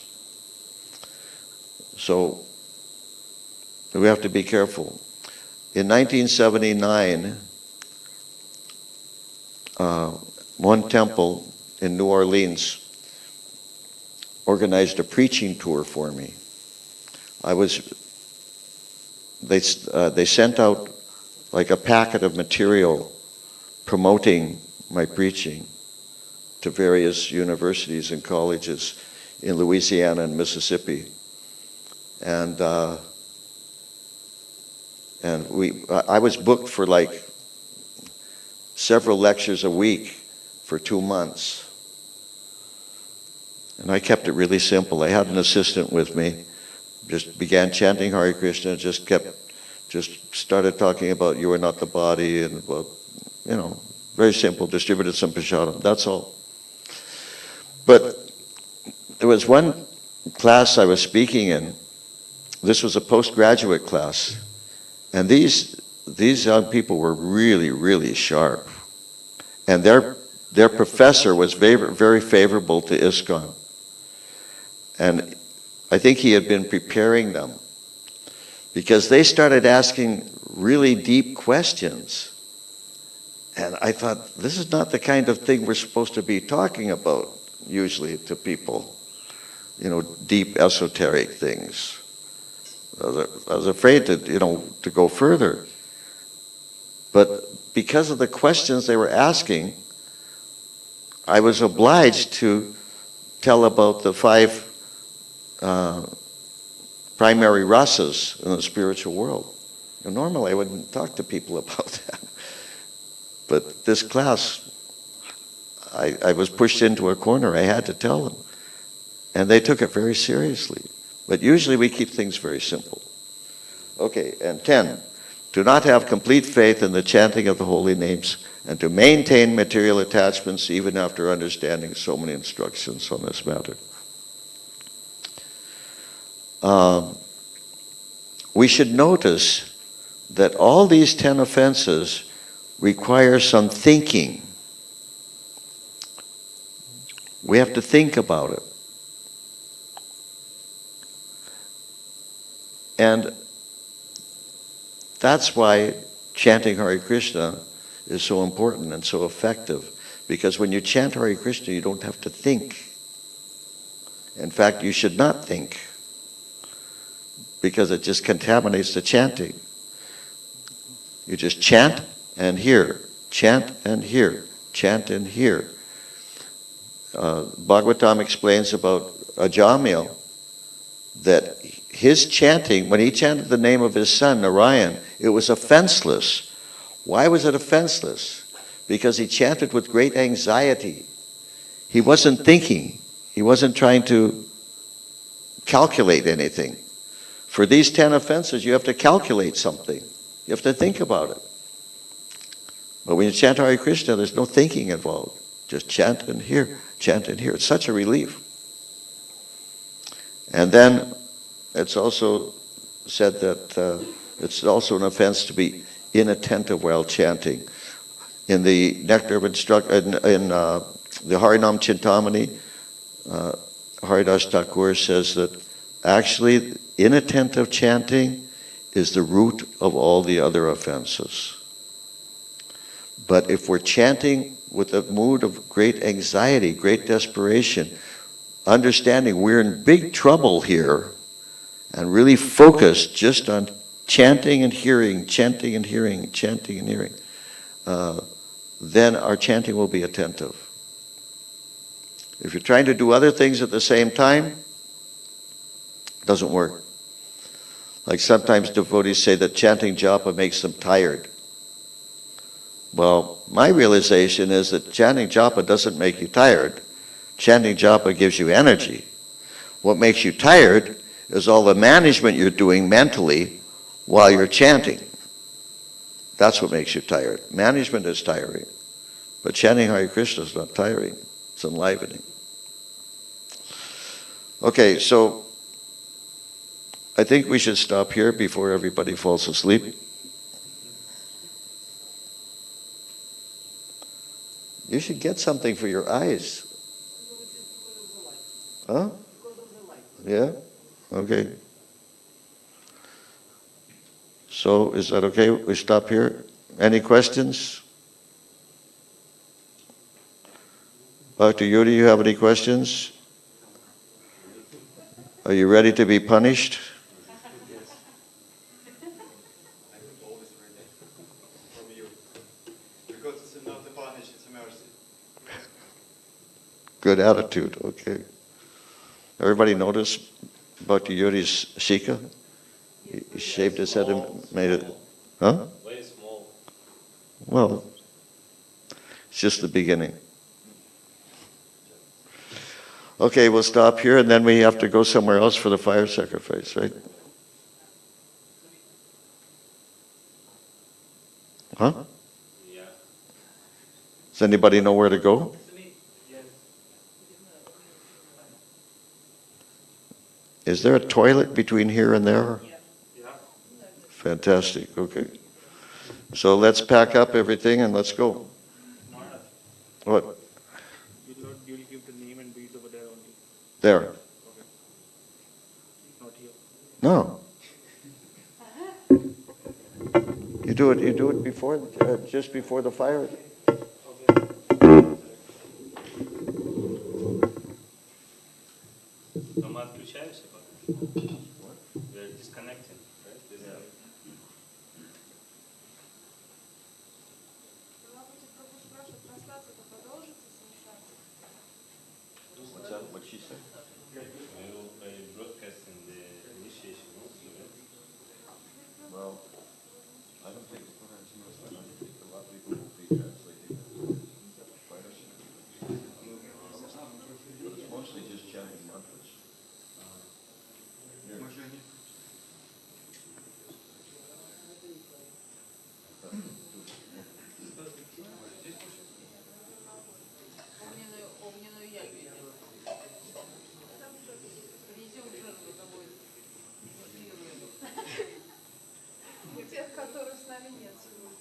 So we have to be careful. In 1979, one temple in New Orleans organized a preaching tour for me. They sent out like a packet of material promoting my preaching to various universities and colleges in Louisiana and Mississippi. And I was booked for like several lectures a week for 2 months. And I kept it really simple. I had an assistant with me, just began chanting Hare Krishna, just started talking about you are not the body, and about, very simple, distributed some prasadam, that's all. But there was one class I was speaking in, this was a postgraduate class, and these young people were really, really sharp. And their professor was very favorable to ISKCON. And I think he had been preparing them, because they started asking really deep questions. And I thought, this is not the kind of thing we're supposed to be talking about usually to people, deep esoteric things. I was afraid to go further. But because of the questions they were asking, I was obliged to tell about the 5 primary rasas in the spiritual world. And normally I wouldn't talk to people about that. But this class, I was pushed into a corner. I had to tell them. And they took it very seriously. But usually we keep things very simple. Okay, and 10. Do not have complete faith in the chanting of the holy names, and to maintain material attachments even after understanding so many instructions on this matter. We should notice that all these 10 offenses require some thinking. We have to think about it. And that's why chanting Hare Krishna is so important and so effective. Because when you chant Hare Krishna, you don't have to think. In fact, you should not think, because it just contaminates the chanting. You just chant and hear, chant and hear, chant and hear. Bhagavatam explains about Ajamil that his chanting, when he chanted the name of his son, Narayan, it was offenseless. Why was it offenseless? Because he chanted with great anxiety. He wasn't thinking. He wasn't trying to calculate anything. For these 10 offenses, you have to calculate something. You have to think about it. But when you chant Hare Krishna, there's no thinking involved. Just chant and hear, chant and hear. It's such a relief. And then it's also said that it's also an offense to be inattentive while chanting. In the Nectar of Instruction, in the Harinam Chintamani, Haridas Thakur says that actually inattentive chanting is the root of all the other offenses. But if we're chanting with a mood of great anxiety, great desperation, understanding we're in big trouble here, and really focused just on chanting and hearing, chanting and hearing, chanting and hearing, then our chanting will be attentive. If you're trying to do other things at the same time, it doesn't work. Like sometimes devotees say that chanting japa makes them tired. Well, my realization is that chanting japa doesn't make you tired. Chanting japa gives you energy. What makes you tired is all the management you're doing mentally while you're chanting. That's what makes you tired. Management is tiring. But chanting Hare Krishna is not tiring. It's enlivening. Okay, so I think we should stop here before everybody falls asleep. You should get something for your eyes. Huh? Yeah? Okay. So is that okay? We stop here? Any questions? Dr. Yudi, you have any questions? Are you ready to be punished? Because it's not a punish, it's a mercy. Good attitude, okay. Everybody notice Dr. Yudi's shika? He shaved his head and made it, huh? Very small. Well, it's just the beginning. Okay, we'll stop here and then we have to go somewhere else for the fire sacrifice, right? Huh? Yeah. Does anybody know where to go? Is there a toilet between here and there? Yeah. Fantastic, okay. So let's pack up everything and let's go. Maharaj, What? you'll give the name and beads over there only. There. Okay. Not here. No. You do it before, just before the fire. Но мы отключаемся пока. We're disconnecting, right? Yeah. What's that? What she said? We will broadcast in the initiation also, right? Well, I don't think I don't think a lot of people will be translating fire sacrifice. But it's mostly just chanting mantras. У тех, которых с нами нет сегодня.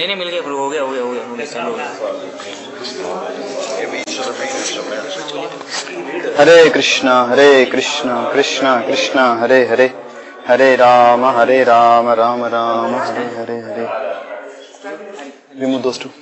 नहीं मिल गया गुरु, हो गया चलो। हरे कृष्णा कृष्णा कृष्णा हरे हरे, हरे Ram Ram Ram Hare Hare Hare. Remove those two.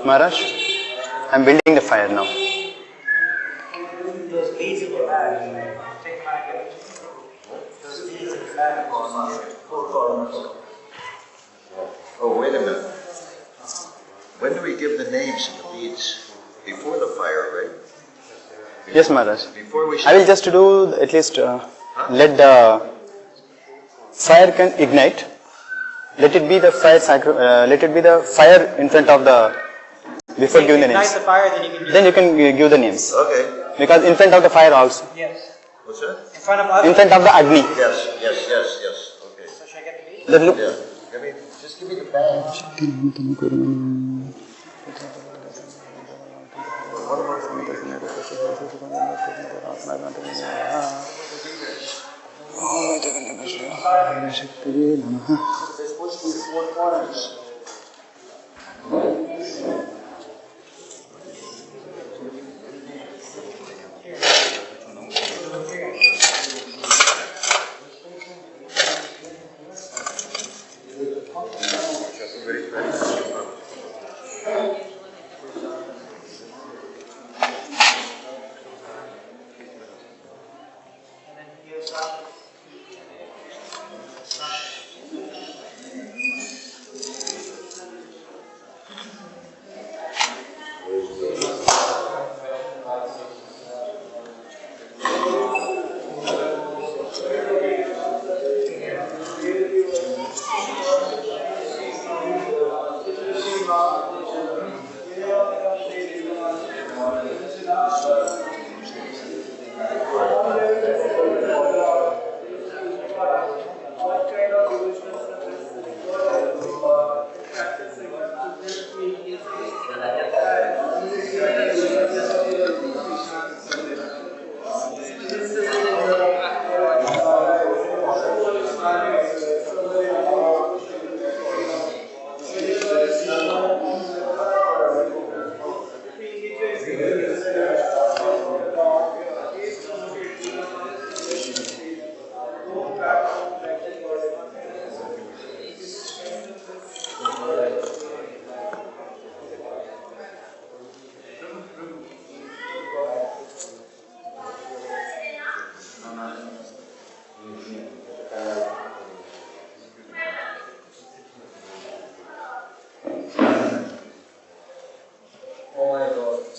Maharaj, I'm building the fire now. Oh, wait a minute. When do we give the names of the beads? Before the fire, right? Yes, Maharaj. Before we I will just do at least let the fire can ignite. Let it be the fire. Let it be the fire in front of the. Before giving the names. The fire, Then you can give the names. Okay. Because in front of the fire also. Yes. What's that? In front of us. In front of the Agni. Yes. Okay. So should I get the bead? The look. Yeah. Just give me the badge. There's supposed to be 4 corners.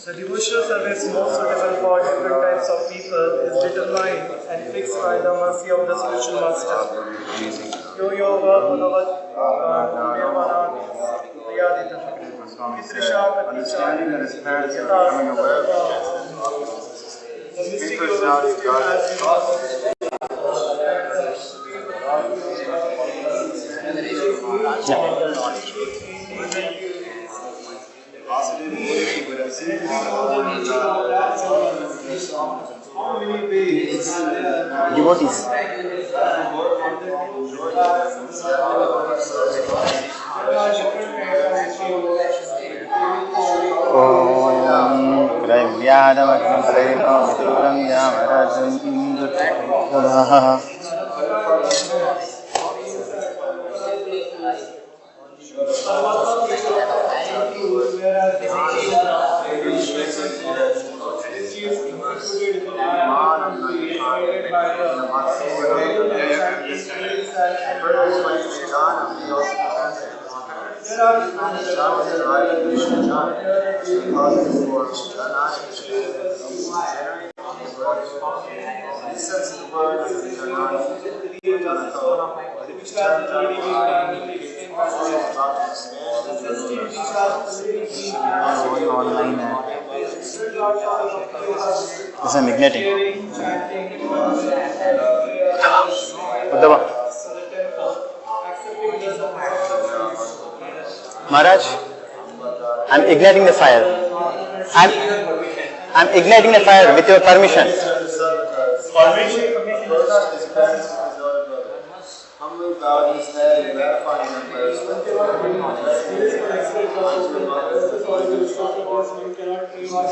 The devotional service most suitable for different types of people is determined and fixed by the mercy of the spiritual master. Yo yoga bhagavat devana priyadita. Kitrisha katicha the mystic yoga system has Devotees. Om Pravyadamatam Prayam Yamarajam Indra. listens to words that are not which turn to Yes, I'm igniting. Uddhava. Maharaj, I'm igniting the fire. I'm igniting the fire with your permission.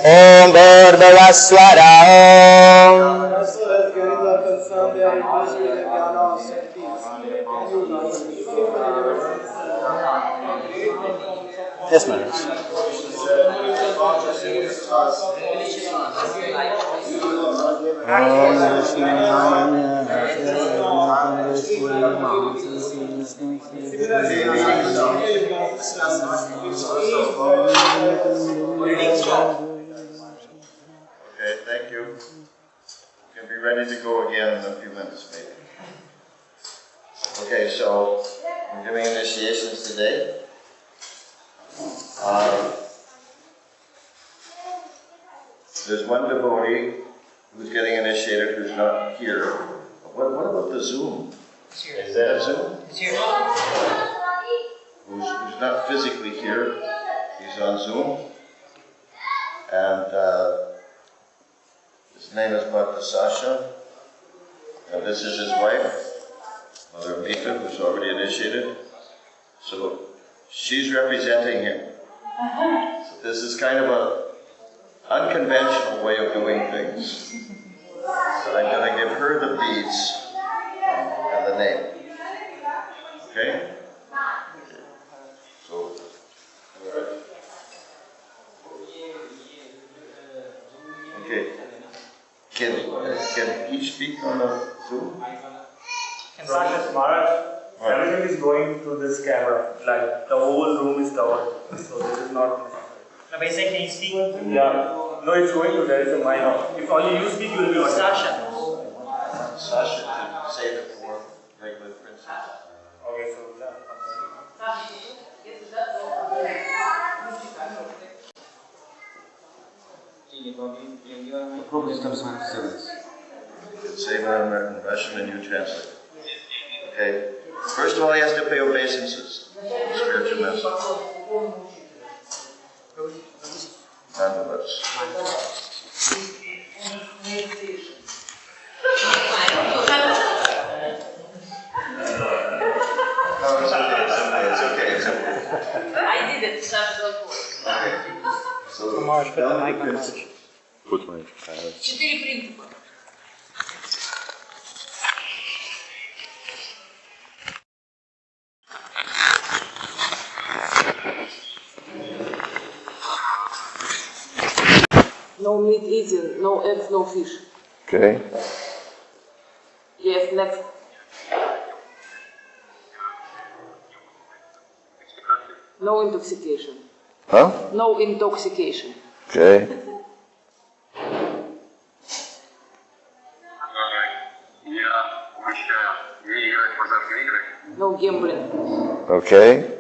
Om Bhurbhuva Swara Om. Yes, Maharaj. Okay, thank you. You can be ready to go again in a few minutes, maybe. Okay, so I'm giving initiations today. There's one devotee who's getting initiated who's not here. What about the Zoom? Is that a Zoom? Who's not physically here. He's on Zoom. And his name is Bhakta Sasha. And this is his wife, Mother Mita, who's already initiated. So she's representing him. So this is kind of a unconventional way of doing things. But I'm going to give her the beads and the name. Okay? So, alright. Okay. Can he speak on the Zoom? Practice Maharaj, everything is going through this camera. Like the whole room is covered. So this is not. No, but can you speak? Yeah. No, it's going to. There is a minor. If only you speak, you will be on. Sasha. Sasha to say it for regular princess. Okay, so yeah. Say that in Russian and you translate. Okay. First of all, he has to pay obeisances. Spiritual message. Nonetheless. No, it's okay. It's okay. I did it, Sasha, don't worry. Okay. So, Maharaj, put the mic on Maharaj. Put my 4 принципа. No meat eating, no eggs, no fish. Okay. Yes, next. No intoxication. Huh? No intoxication. Okay. No gambling. Okay.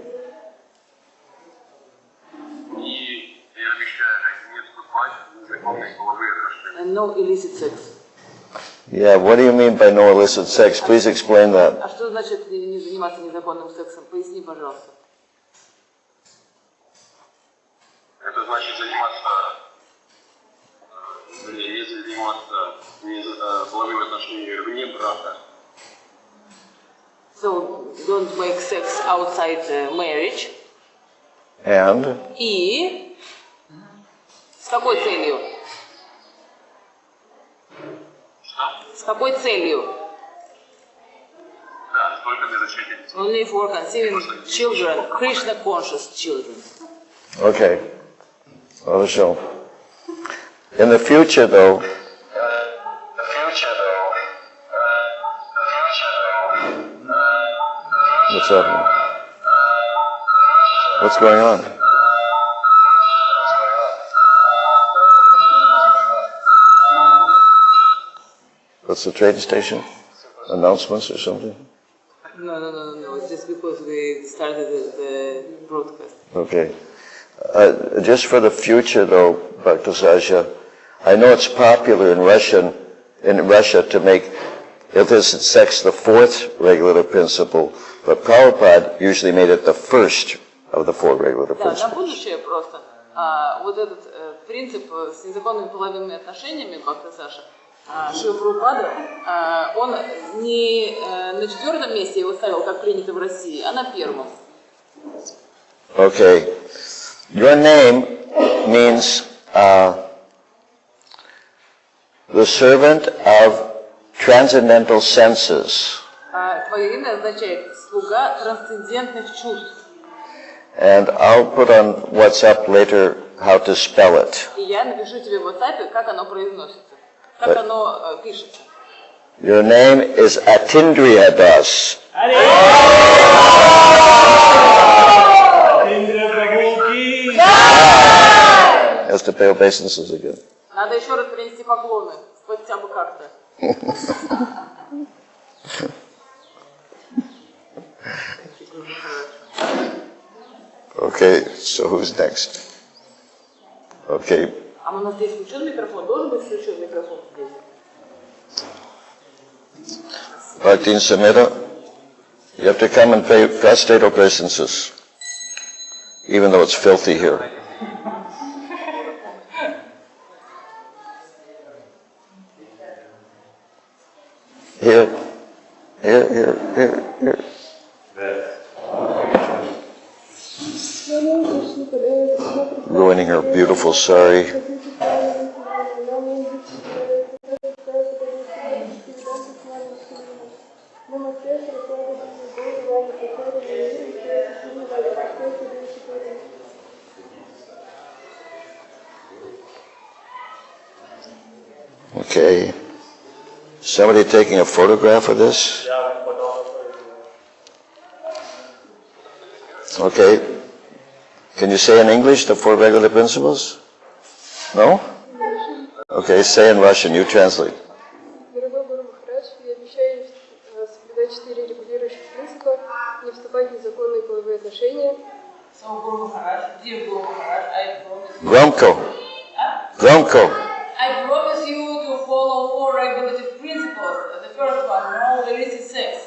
And no illicit sex. Yeah, what do you mean by no illicit sex? Please explain that. А что значит не заниматься незаконным сексом? Поясни, пожалуйста. Это значит заниматься, если заниматься половыми отношениями вне брака. So, don't make sex outside marriage. And? И с какой целью? С какой целью? Да, только для зачатия. Only for conceiving children, Krishna conscious children. Okay. Well, so, in the future, though, what's happening? What's going on? What's the train station? Announcements or something? No. It's just because we started the broadcast. Okay. Just for the future, though, Bhakta Sasha, I know it's popular in Russia to make illicit sex the fourth regulative principle, but Prabhupada usually made it the first of the four regulative Да, на principles. будущее просто. Вот этот принцип с незаконными половыми отношениями, Бхакта Саша, Шрила Прабхупада, он не на четвертом месте его ставил, как принято в России, а на первом. Okay. Your name means the servant of transcendental senses. Твое имя означает слуга трансцендентных чувств. And I'll put on WhatsApp later how to spell it. И я напишу тебе в WhatsApp, как оно произносится, как оно пишется. Your name is Atindriyadas. Has to pay obeisances again. Надо еще раз принести поклоны, хотя бы как-то. Okay, so who's next? Okay. А у нас здесь включен микрофон? Должен быть включен микрофон здесь? Bhaktin Samhita, you have to come and pay prostrate obeisances, even though it's filthy here. Here. Ruining her beautiful sari. Okay. Somebody taking a photograph of this? Okay. Can you say in English the four regular principles? No? Okay, say in Russian. You translate. Дорогой Гуру Махарадж, я обещаю соблюдать 4 регулирующих принципа, не вступать в незаконные половые отношения. Громко. I promise you to follow four regulative principles. The first one, no illicit sex.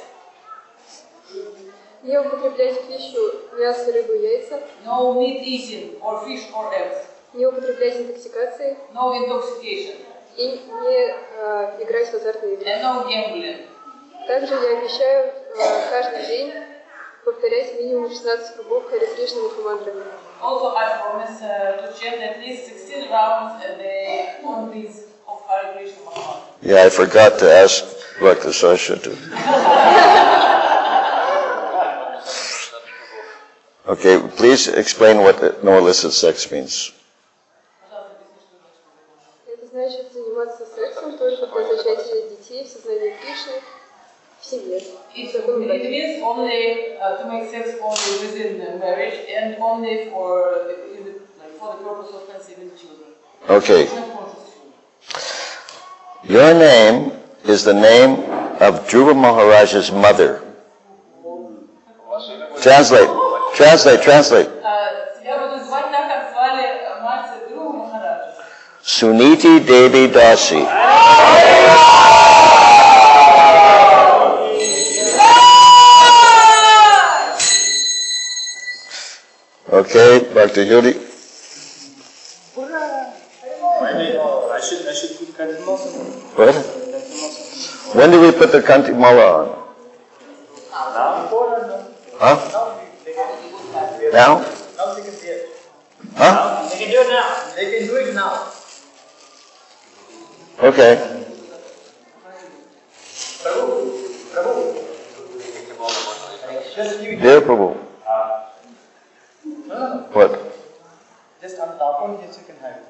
Не употреблять в пищу мясо, рыбу, яйца. No meat eating or fish or eggs. Не употреблять интоксикации. No intoxication. И не играть в азартные игры. And no gambling. Также я обещаю каждый день повторять минимум 16 кругов Харе Кришна Махамантрами. Also, I promise to chant at least 16 rounds a day on these of Hare Krishna Maharaj. Yeah, I forgot to ask Bhakta Sasha to. Okay, please explain what no illicit sex means. Это значит заниматься сексом только для зачатия детей в сознании Кришны в семье. It means only to make sex only within the marriage and only for the purpose of conceiving children. Okay. Your name is the name of Dhruva Maharaj's mother. Translate. Suniti Devi Dasi. Okay, Bhakti Yuri. I should put Kantimasa. What? When do we put the Kantimala on? Huh? Now? Now they can see it. Huh? They can do it now. They can do it now. Okay. Dear Prabhu. What? Just on top one, yes, you can have it.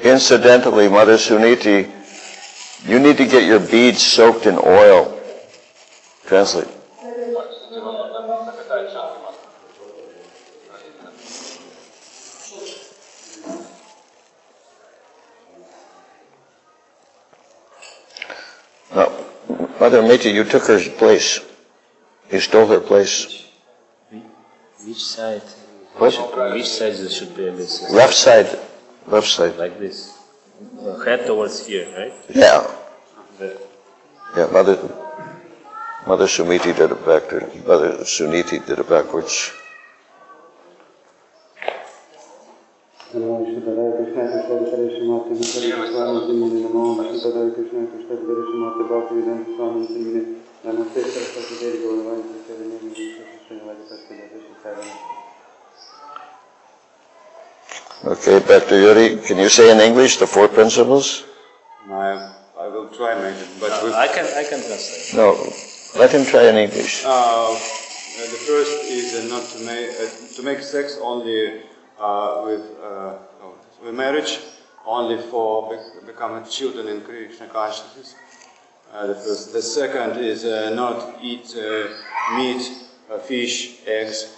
Incidentally, Mother Suniti, you need to get your beads soaked in oil. Translate. Mahadyuti, you took her place. You stole her place. Which side? What? Which side should be this? Left side. Left side. Like this. Head towards here, right? Yeah. There. Yeah, Mother Sumiti did it backwards. Mother Suniti did it backwards. Okay, back to Yuri. Can you say in English the 4 principles? I will try maybe, but I can translate. No, let him try in English. The first is not to make sex only with marriage, only for becoming children in Krishna consciousness. The first. The second is not eat meat, fish, eggs.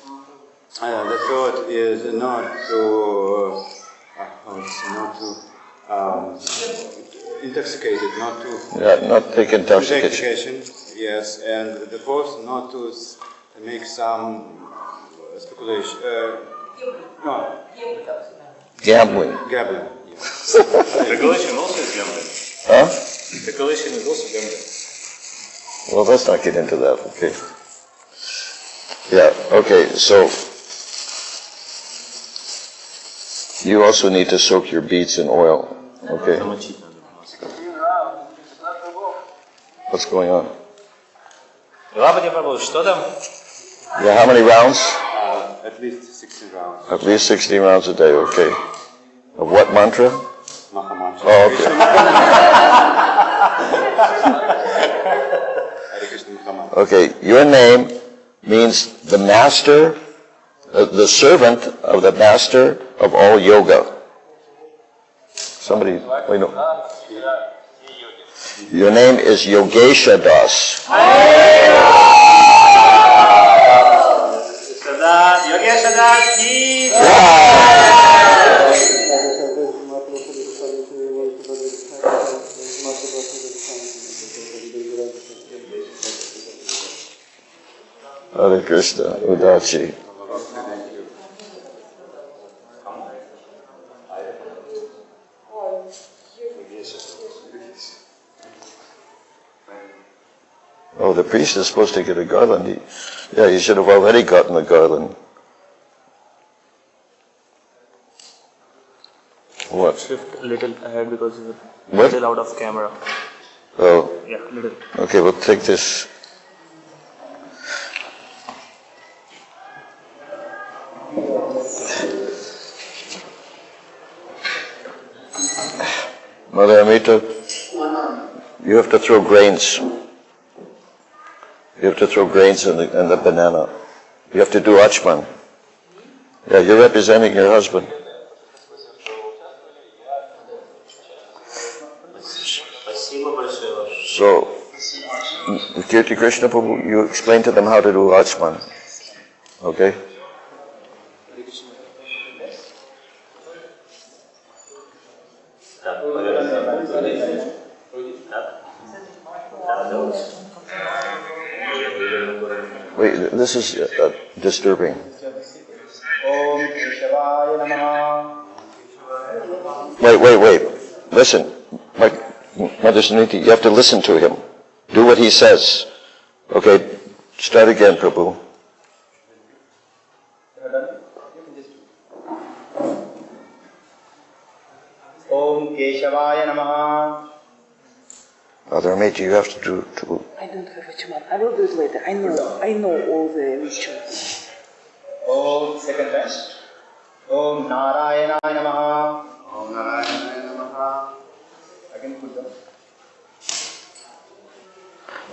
The third is not to intoxicated, not to not take intoxication. Yes, and the fourth, not to make some speculation. No. Gambling. Gambling. Yes. Regulation also is gambling. Huh? Regulation is also gambling. Well, let's not get into that, okay? Yeah, okay, so you also need to soak your beads in oil, okay? What's going on? Yeah, how many rounds? At least 16 rounds. At least 16 rounds a day, okay. Of what mantra? Maha mantra. Oh, okay. Okay, your name means the master, the servant of the master of all yoga. Somebody, wait, no. Your name is Yogesha Das. Yogesha Das ki Hare Krishna, Udachi. Oh, the priest is supposed to get a garland. He should have already gotten the garland. What? Shift little ahead because it's a What? little out of camera. Oh. Yeah, little. Okay, we'll take this. Mother Amita, you have to throw grains. You have to throw grains in the banana. You have to do Achman. Yeah, you're representing your husband. So, Kirti Krishna Prabhu, you explain to them how to do Achman. Okay? Wait, this is disturbing. Wait. Listen, Mother Suniti, you have to listen to him. Do what he says. Okay, start again, Prabhu. Om Keshavaya Namaha. Mother Amita, you have to do. I don't have a chaman. I will do it later. I know all the rituals. Om, second time. Om Narayanaya Namaha. Om Narayanaya Namaha. I can put them.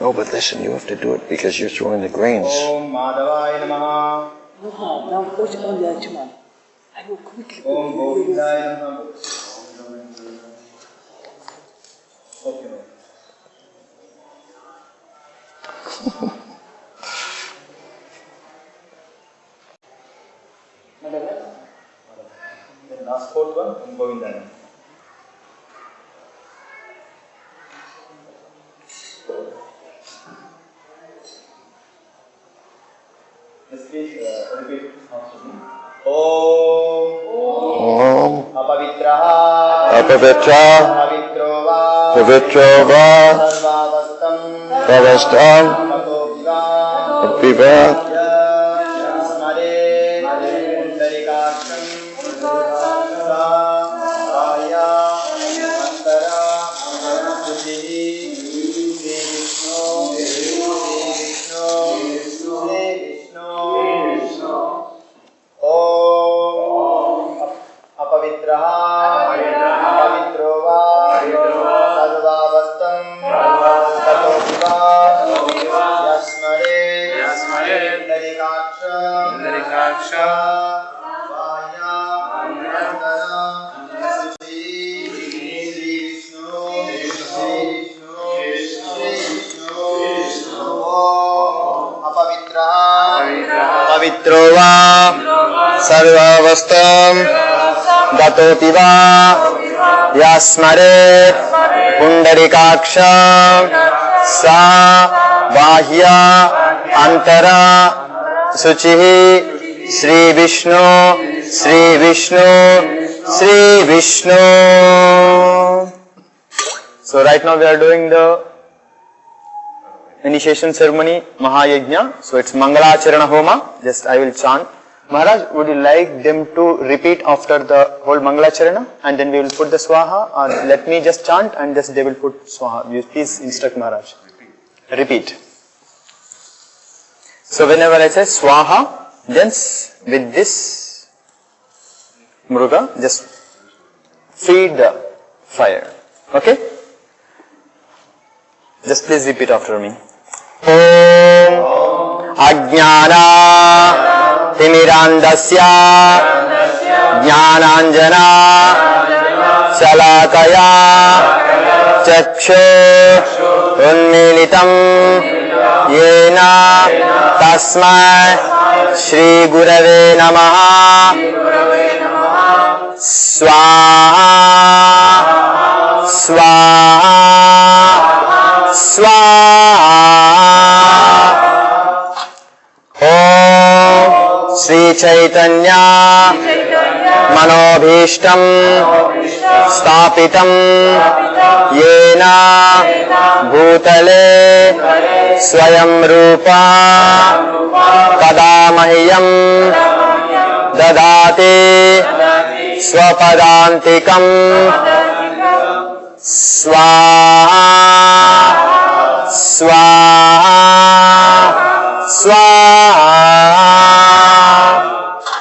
No, but listen, you have to do it because you're throwing the grains. Om Madhavaya Namaha. Now watch only a chaman. I will quickly. Om Govindaya Namaha. Okay. The last fourth one, Om Govindaya. Om अपवित्रः Apavitra Pavitra Va Savastam Piva पवित्रो वा सर्वावस्थां गतोऽपि वा यस्मरेत् पुण्डरीकाक्षं सा बाह्या अन्तरा शुचिः Shri Vishnu Shri Vishnu Shri Vishnu. So right now we are doing the initiation ceremony, Mahayajna. So it's Mangalacharana Homa. Just I will chant. Maharaj, would you like them to repeat after the whole Mangalacharana and then we will put the Swaha, or let me just chant and just they will put Swaha. You please instruct Maharaj. Repeat. So whenever I say Swaha, then with this Mruga, just feed the fire. Okay? Just please repeat after me. Om Ajnana Timirandasya Jnananjana Shalakaya Chakshu Unmilitam Yena Tasmai Shri Gurave Namaha Swaha Swaha Swaha. Om Sri Chaitanya Manobhishtam Stapitam Yena Bhutale Swayam Rupa Kadamahyam Dadati Swapadantikam Swaha Swaha Swaha.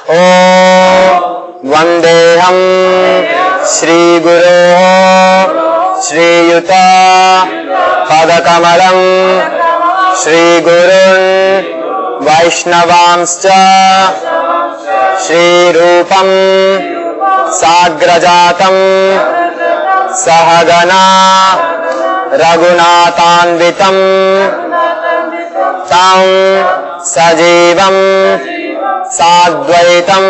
Om Vandeham Shri Guru Shri Yuta Padakamalam Shri Gurun Vaishnavamscha Shri Rupam Sagrajatam Sahagana Raghunathanvitam Tam Sajivam Sadvaitam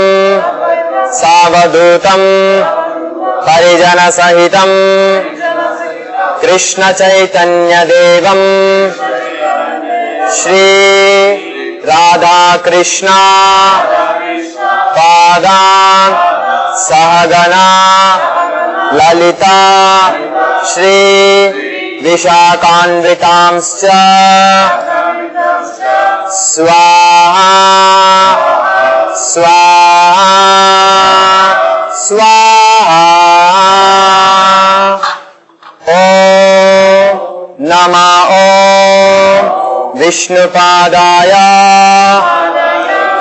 Savadutam Parijana Sahitam Krishna Chaitanya Devam Shri Radha Krishna Padan Sahagana Lalita Shri Vishakanvitamscha Swaha Swaha Swaha. Om Nama Om Vishnupadaya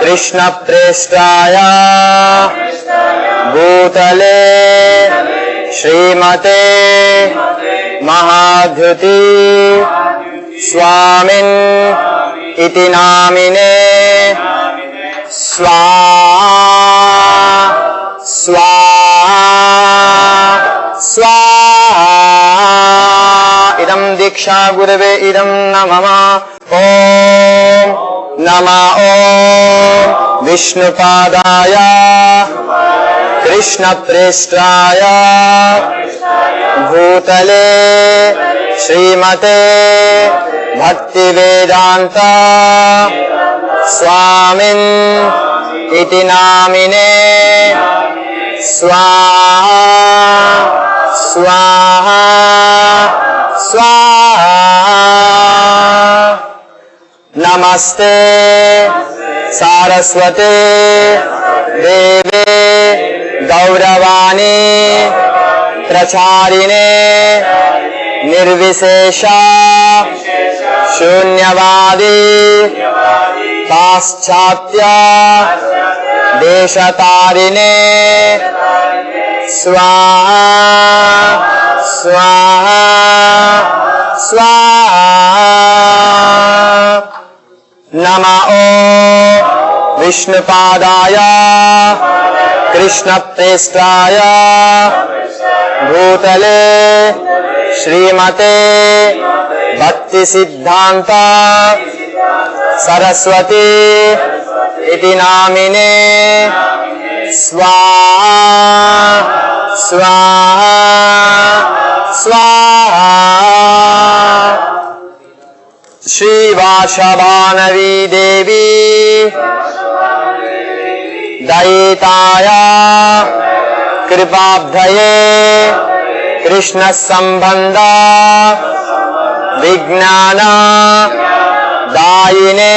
Krishna Presthaya Bhutale Srimate Mahadyuti Swamin Iti Namine Swaha Swaha Swaha. Idam Diksha Gurave Idam Namama. Om Nama Om Vishnupadaya Krishna Presthaya Bhutale Srimate Bhakti Vedanta स्वामिन् इति नामिने स्वाहा स्वाहा स्वाहा नमस्ते सारस्वते देवे गौरवाणी प्रचारिणे निर्विशेषा शून्यवादी पाश्चात्य देशतारिणे स्वाहा स्वाहा स्वाहा नमो विष्णुपादाय कृष्णप्रेष्ठाय भूतले श्रीमते भक्तिसिद्धान्त सरस्वती इति नामिने स्वाहा स्वाहा स्वाहा श्री वासवानवी देवी दयिताय कृपाब्धये कृष्ण संबंध विज्ञान दायिने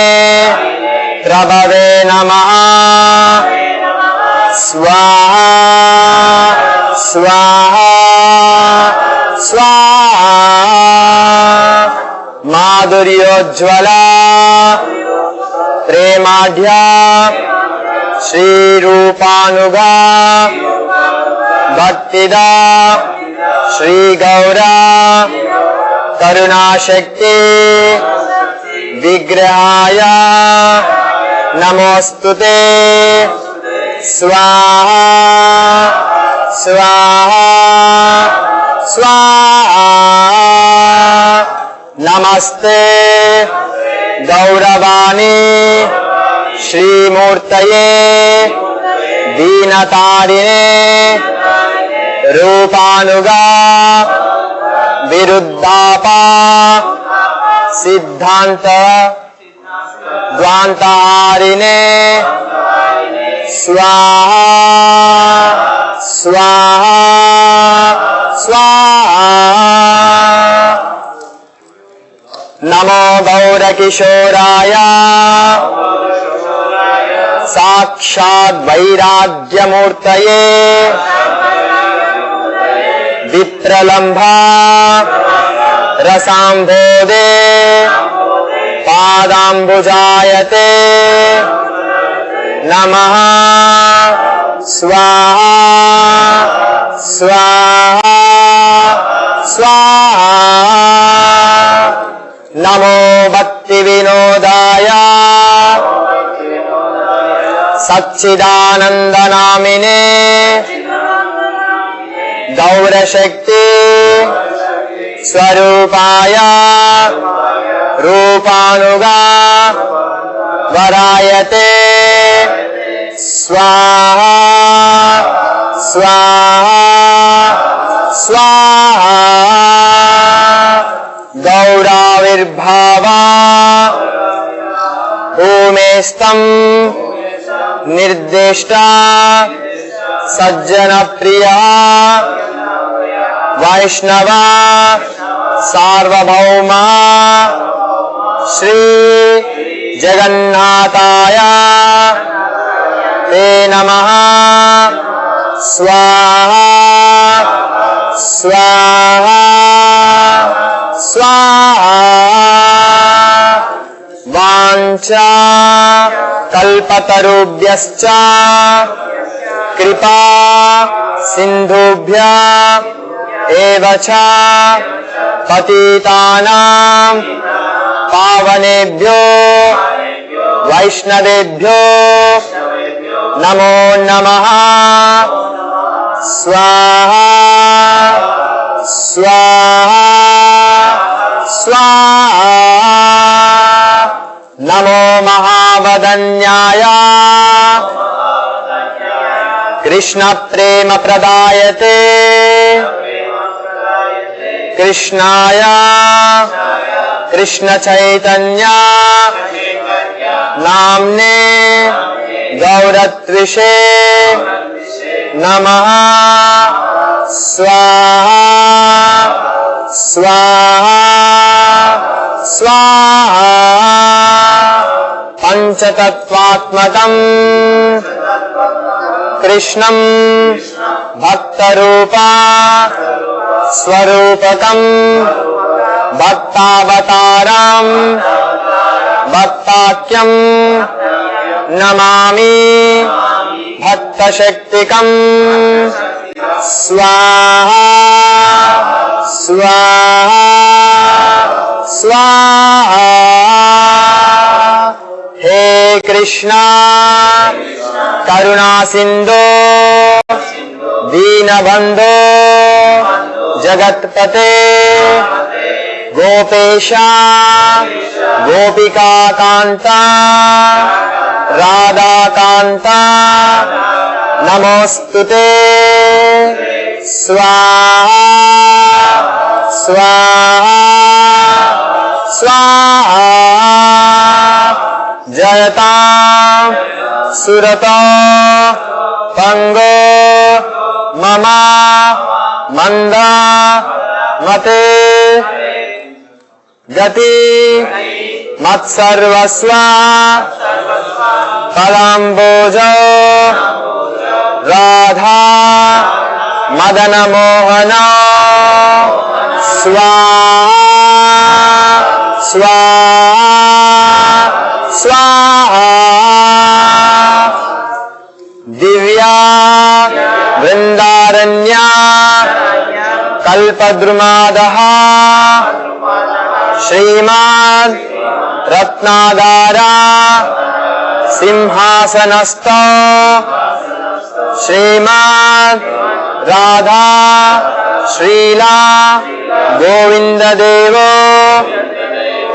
प्रभवे नमः स्वाहा स्वाहा स्वाहा माधुर्योज्ज्वला प्रेमाढ्या श्रीरूपानुगा भक्तिदा श्री गौरा करुणाशक्ति विग्रहाय नमोस्तुते स्वाहा स्वाहा स्वाहा नमस्ते गौरवाणी श्रीमूर्तये दीनतारिणे रूपानुगा विरुद्धापा सिद्धांत द्वांतारिणे स्वाहा स्वाहा स्वाहा नमो गौरकिशोराय साक्षात् वैराग्यमूर्तये विप्रलम्भा रसाम्भोदे पादाम्बुजायते नमः स्वाहा स्वाहा स्वाहा नमो भक्ति विनोदाय सच्चिदानंद नामिने गौरशक्ति स्वरूपाय रूपानुगा वरायते स्वाहा स्वाहा स्वाहा गौराविर्भावा भूमेस्तं निर्दिष्टा सज्जन प्रिया वैष्णवा सार्वभौमा श्री जगन्नाथाय ते नमः स्वाहा स्वाहा स्वाहा वाञ्छा कल्पतरुभ्यश्च कृपा सिन्धुभ्य एव च पतितानां पावनेभ्यो वैष्णवेभ्यो नमो नमः स्वाहा स्वाहा स्वाहा नमो महावदन्याय कृष्ण प्रेम प्रदायते कृष्णाय कृष्ण चैतन्य नाम्ने गौरत्विषे नमः स्वाहा स्वाहा स्वाहा पंचतत्वात्मकम् कृष्णं भक्तरूपा स्वरूपकम् भक्तावतारम् भक्ताख्यम् नमामि भक्तशक्तिकम् स्वाहा स्वाहा स्वाहा। हे कृष्णा करुणा सिंधो दीनबंधो जगत्पते गोपेशा गोपिका कांता राधा कांता नमोस्तुते स्वाहा स्वाहा स्वाहा। जयतां सुरतो पंगो ममा मंदा मते गति मत्सर्वस्व पदाम्बोजो राधा मदन मोहन स्वाहा स्वाहा स्वाहा। दिव्या वृंदारण्या कल्पद्रुमादः श्रीमान् रत्नागारा सिंहासनस्थ श्रीमान् राधा श्रीला गोविन्ददेवो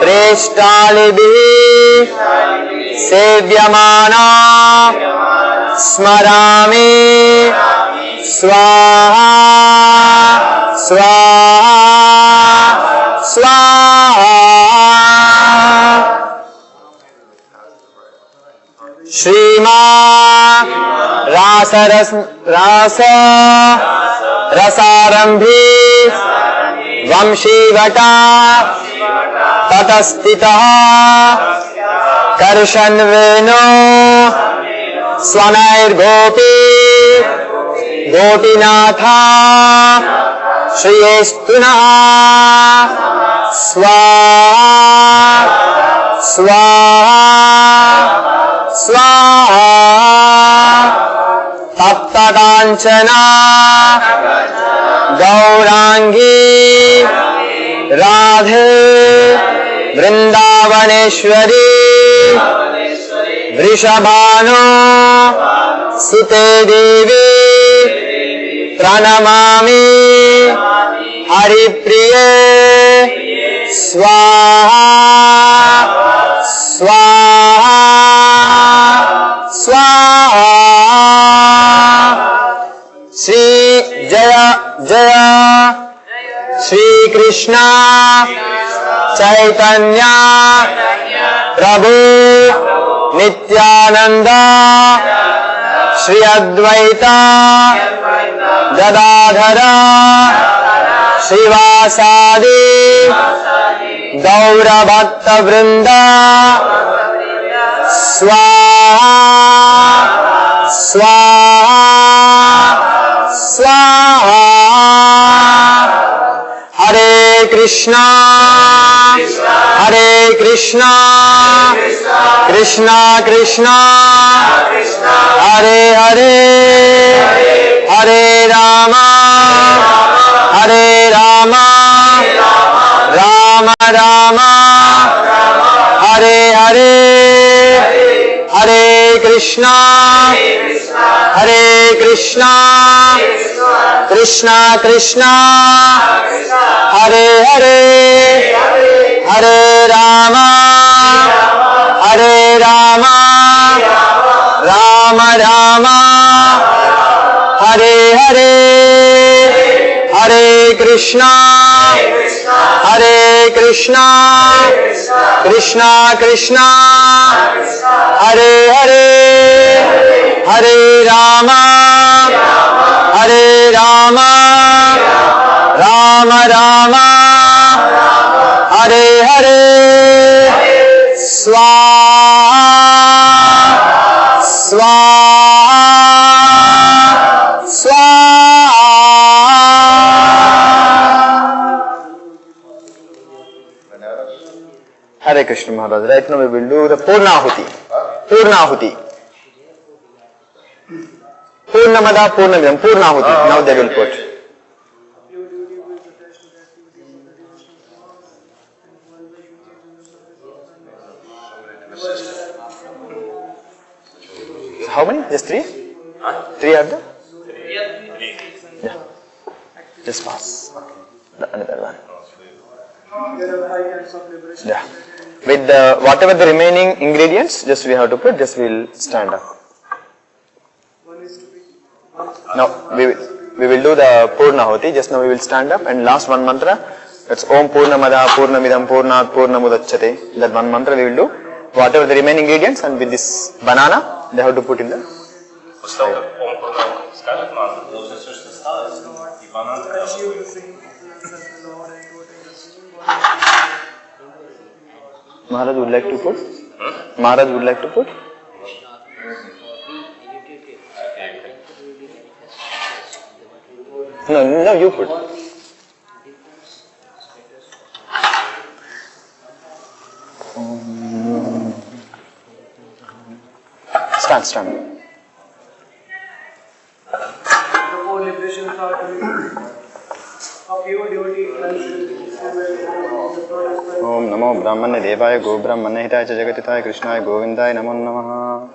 प्रेष्ठालिभिः सेव्यमाना स्मरामि स्वाहा स्वाहा स्वाहा। श्रीमान् रसारंभी वंशीवटा ततस्थितः कर्षन्वेनो स्वनैर्गोपी गोपीनाथा श्रियेस्तुनः स्वाहा स्वाहा स्वाहा। तप्तकाञ्चना गौरांगी राधे वृंदावनेश्वरी वृषभानो सुते देवी प्रणमामि हरिप्रिये स्वाहा स्वाहा स्वाहा। श्री जय जय श्री कृष्ण चैतन्य प्रभु नित्यानंद श्री अद्वैत गदाधर श्रीवासादि गौर भक्त वृंद स्वाहा स्वाहा स्वाहा। हरे Krishna Krishna Krishna Hare Hare Hare Ram Ram Ram Hare Hare Hare Krishna Krishna Krishna Hare Hare Hare Ram Ram Ram Hare Hare Hare Krishna Hare Krishna, Krishna Krishna, Hare Hare, Hare Rama, Hare Rama, Rama Rama, Hare Hare, Swaha, Swaha, Swaha. Hare Krishna Maharaj. Right now we will do the Purnahuti. Purnahuti. Purnamada, Purnamidam, Purnahuti. Now they will put. How many? Just three? Three are there? Yeah. Just pass. Okay. Another one. Yeah. With whatever the remaining ingredients, just we have to put, just we will stand up. Now, we will do the Purnahuti. Just now we will stand up and last one mantra. That's Om Purnamada Purnamidam Purnat Purnamudachyate. That one mantra we will do. Whatever the remaining ingredients and with this banana, they have to put in the. Maharaj would like to put? Maharaj would like to put? No, you put. Stand. The four liberations are of your devotee Om Namo Brahmane Devaya Go Brahmane Hitaya Jagatitaya Krishnaya Govindaya Namo Namaha.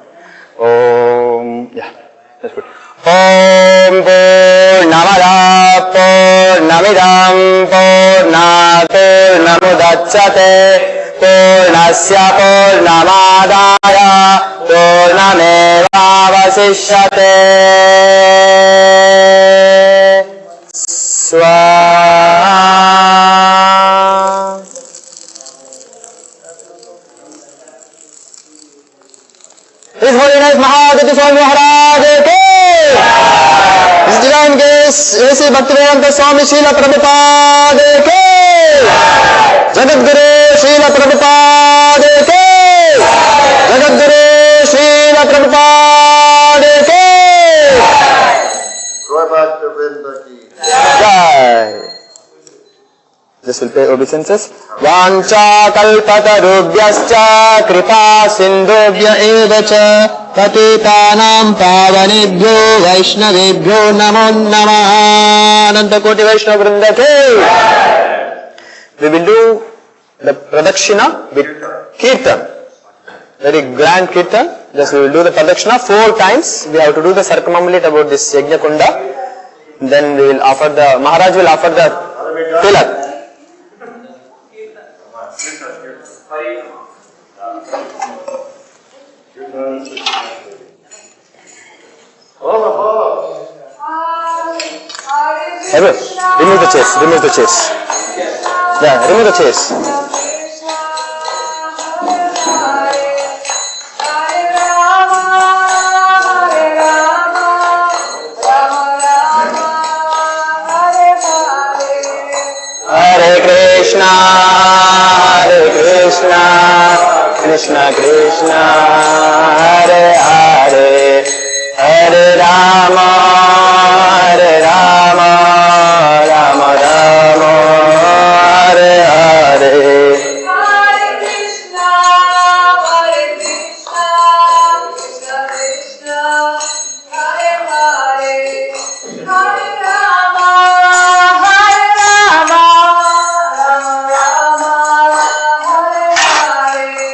Om. Yeah, that's good. Om Purnamada Purnamidam Purnat Purnamudachyate Purnasya Purnamadaya Purnamevavasishyate. Swaha. His Holiness Mahadyuti Swami Maharaj ke His Divine Grace A.C. Bhaktivedanta Swami Srila Prabhupada ke Jagadguru Srila Prabhupada ke Jagadguru Srila Prabhupada ke Jai. This will pay obeisances. Vancha kalpatarubhyascha kripa sindhubhya evacha patitanam pavanebhyo vaishnavebhyo namo namaha. Ananta Koti Vaishnava Vrinda ke. We will do the Pradakshina with Kirtan. Very grand Kirtan. Just we will do the Pradakshina 4 times. We have to do the circumambulate about this Yajna Kunda. Then we will offer the, Maharaj will offer the tilak. Remove the chairs, remove the chairs. Yeah, remove the chairs. Hare Krishna, Krishna Krishna, Hare Hare, Hare Rama, Rama Rama, Hare Hare. Hare Krishna, Krishna Krishna, Hare Hare, Hare Rama, Rama Rama, Hare Hare.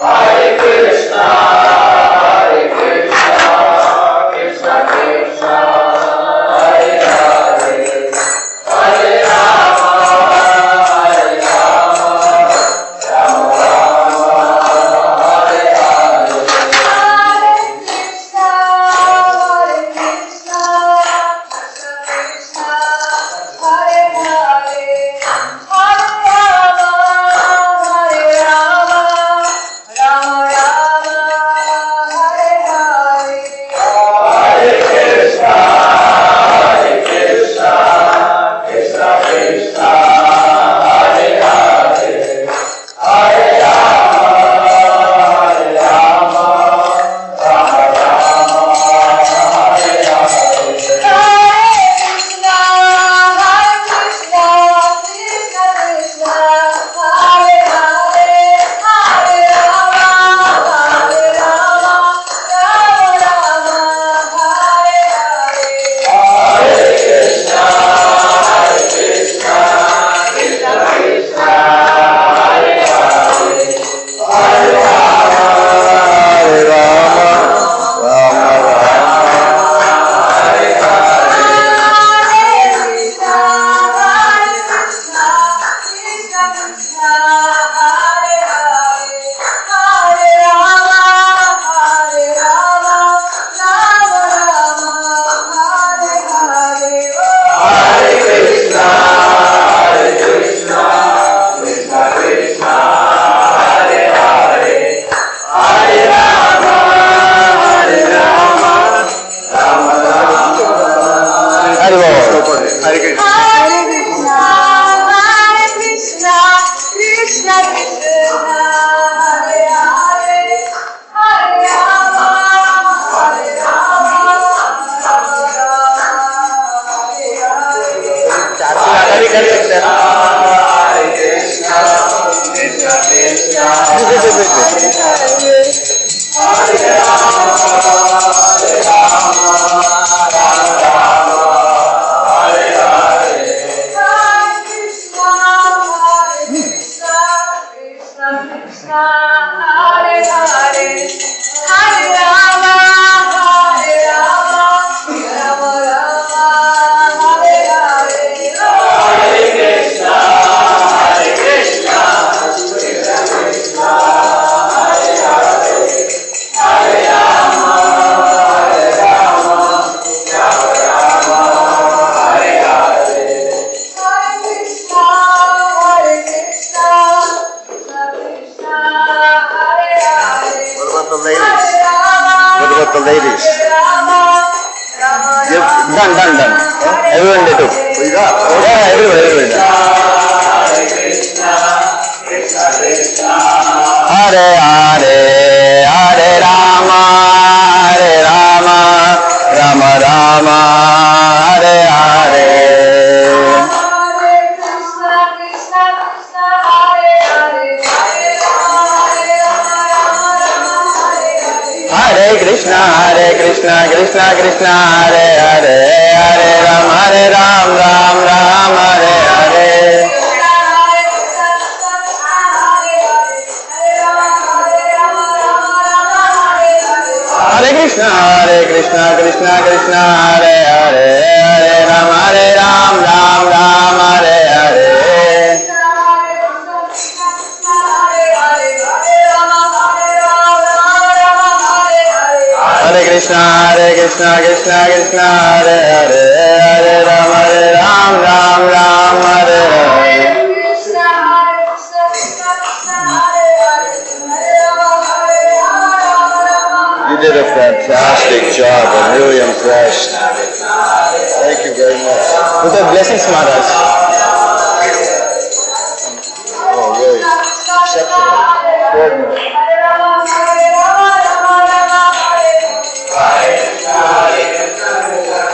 Hare Krishna, Done. Everyone did it. We got it. Yeah, everybody. Hare Hare, Hare Rama, Rama Rama, Hare Hare. Hare Krishna, Krishna Krishna, Hare Hare, Hare Ram, Ram Ram, Hare Hare. Hare Krishna, Krishna Krishna, Hare Hare, Hare Ram, Ram Ram, Hare Hare. Hare Krishna, Krishna Krishna, Hare Hare, Hare Ram, Ram Hare Hare. You did a fantastic job. I'm really impressed. Thank you very much. With the blessings, Maharaj. Oh, really exceptional. Extraordinary. Hare Krishna, Hare Krishna, Krishna Krishna, Hare Hare.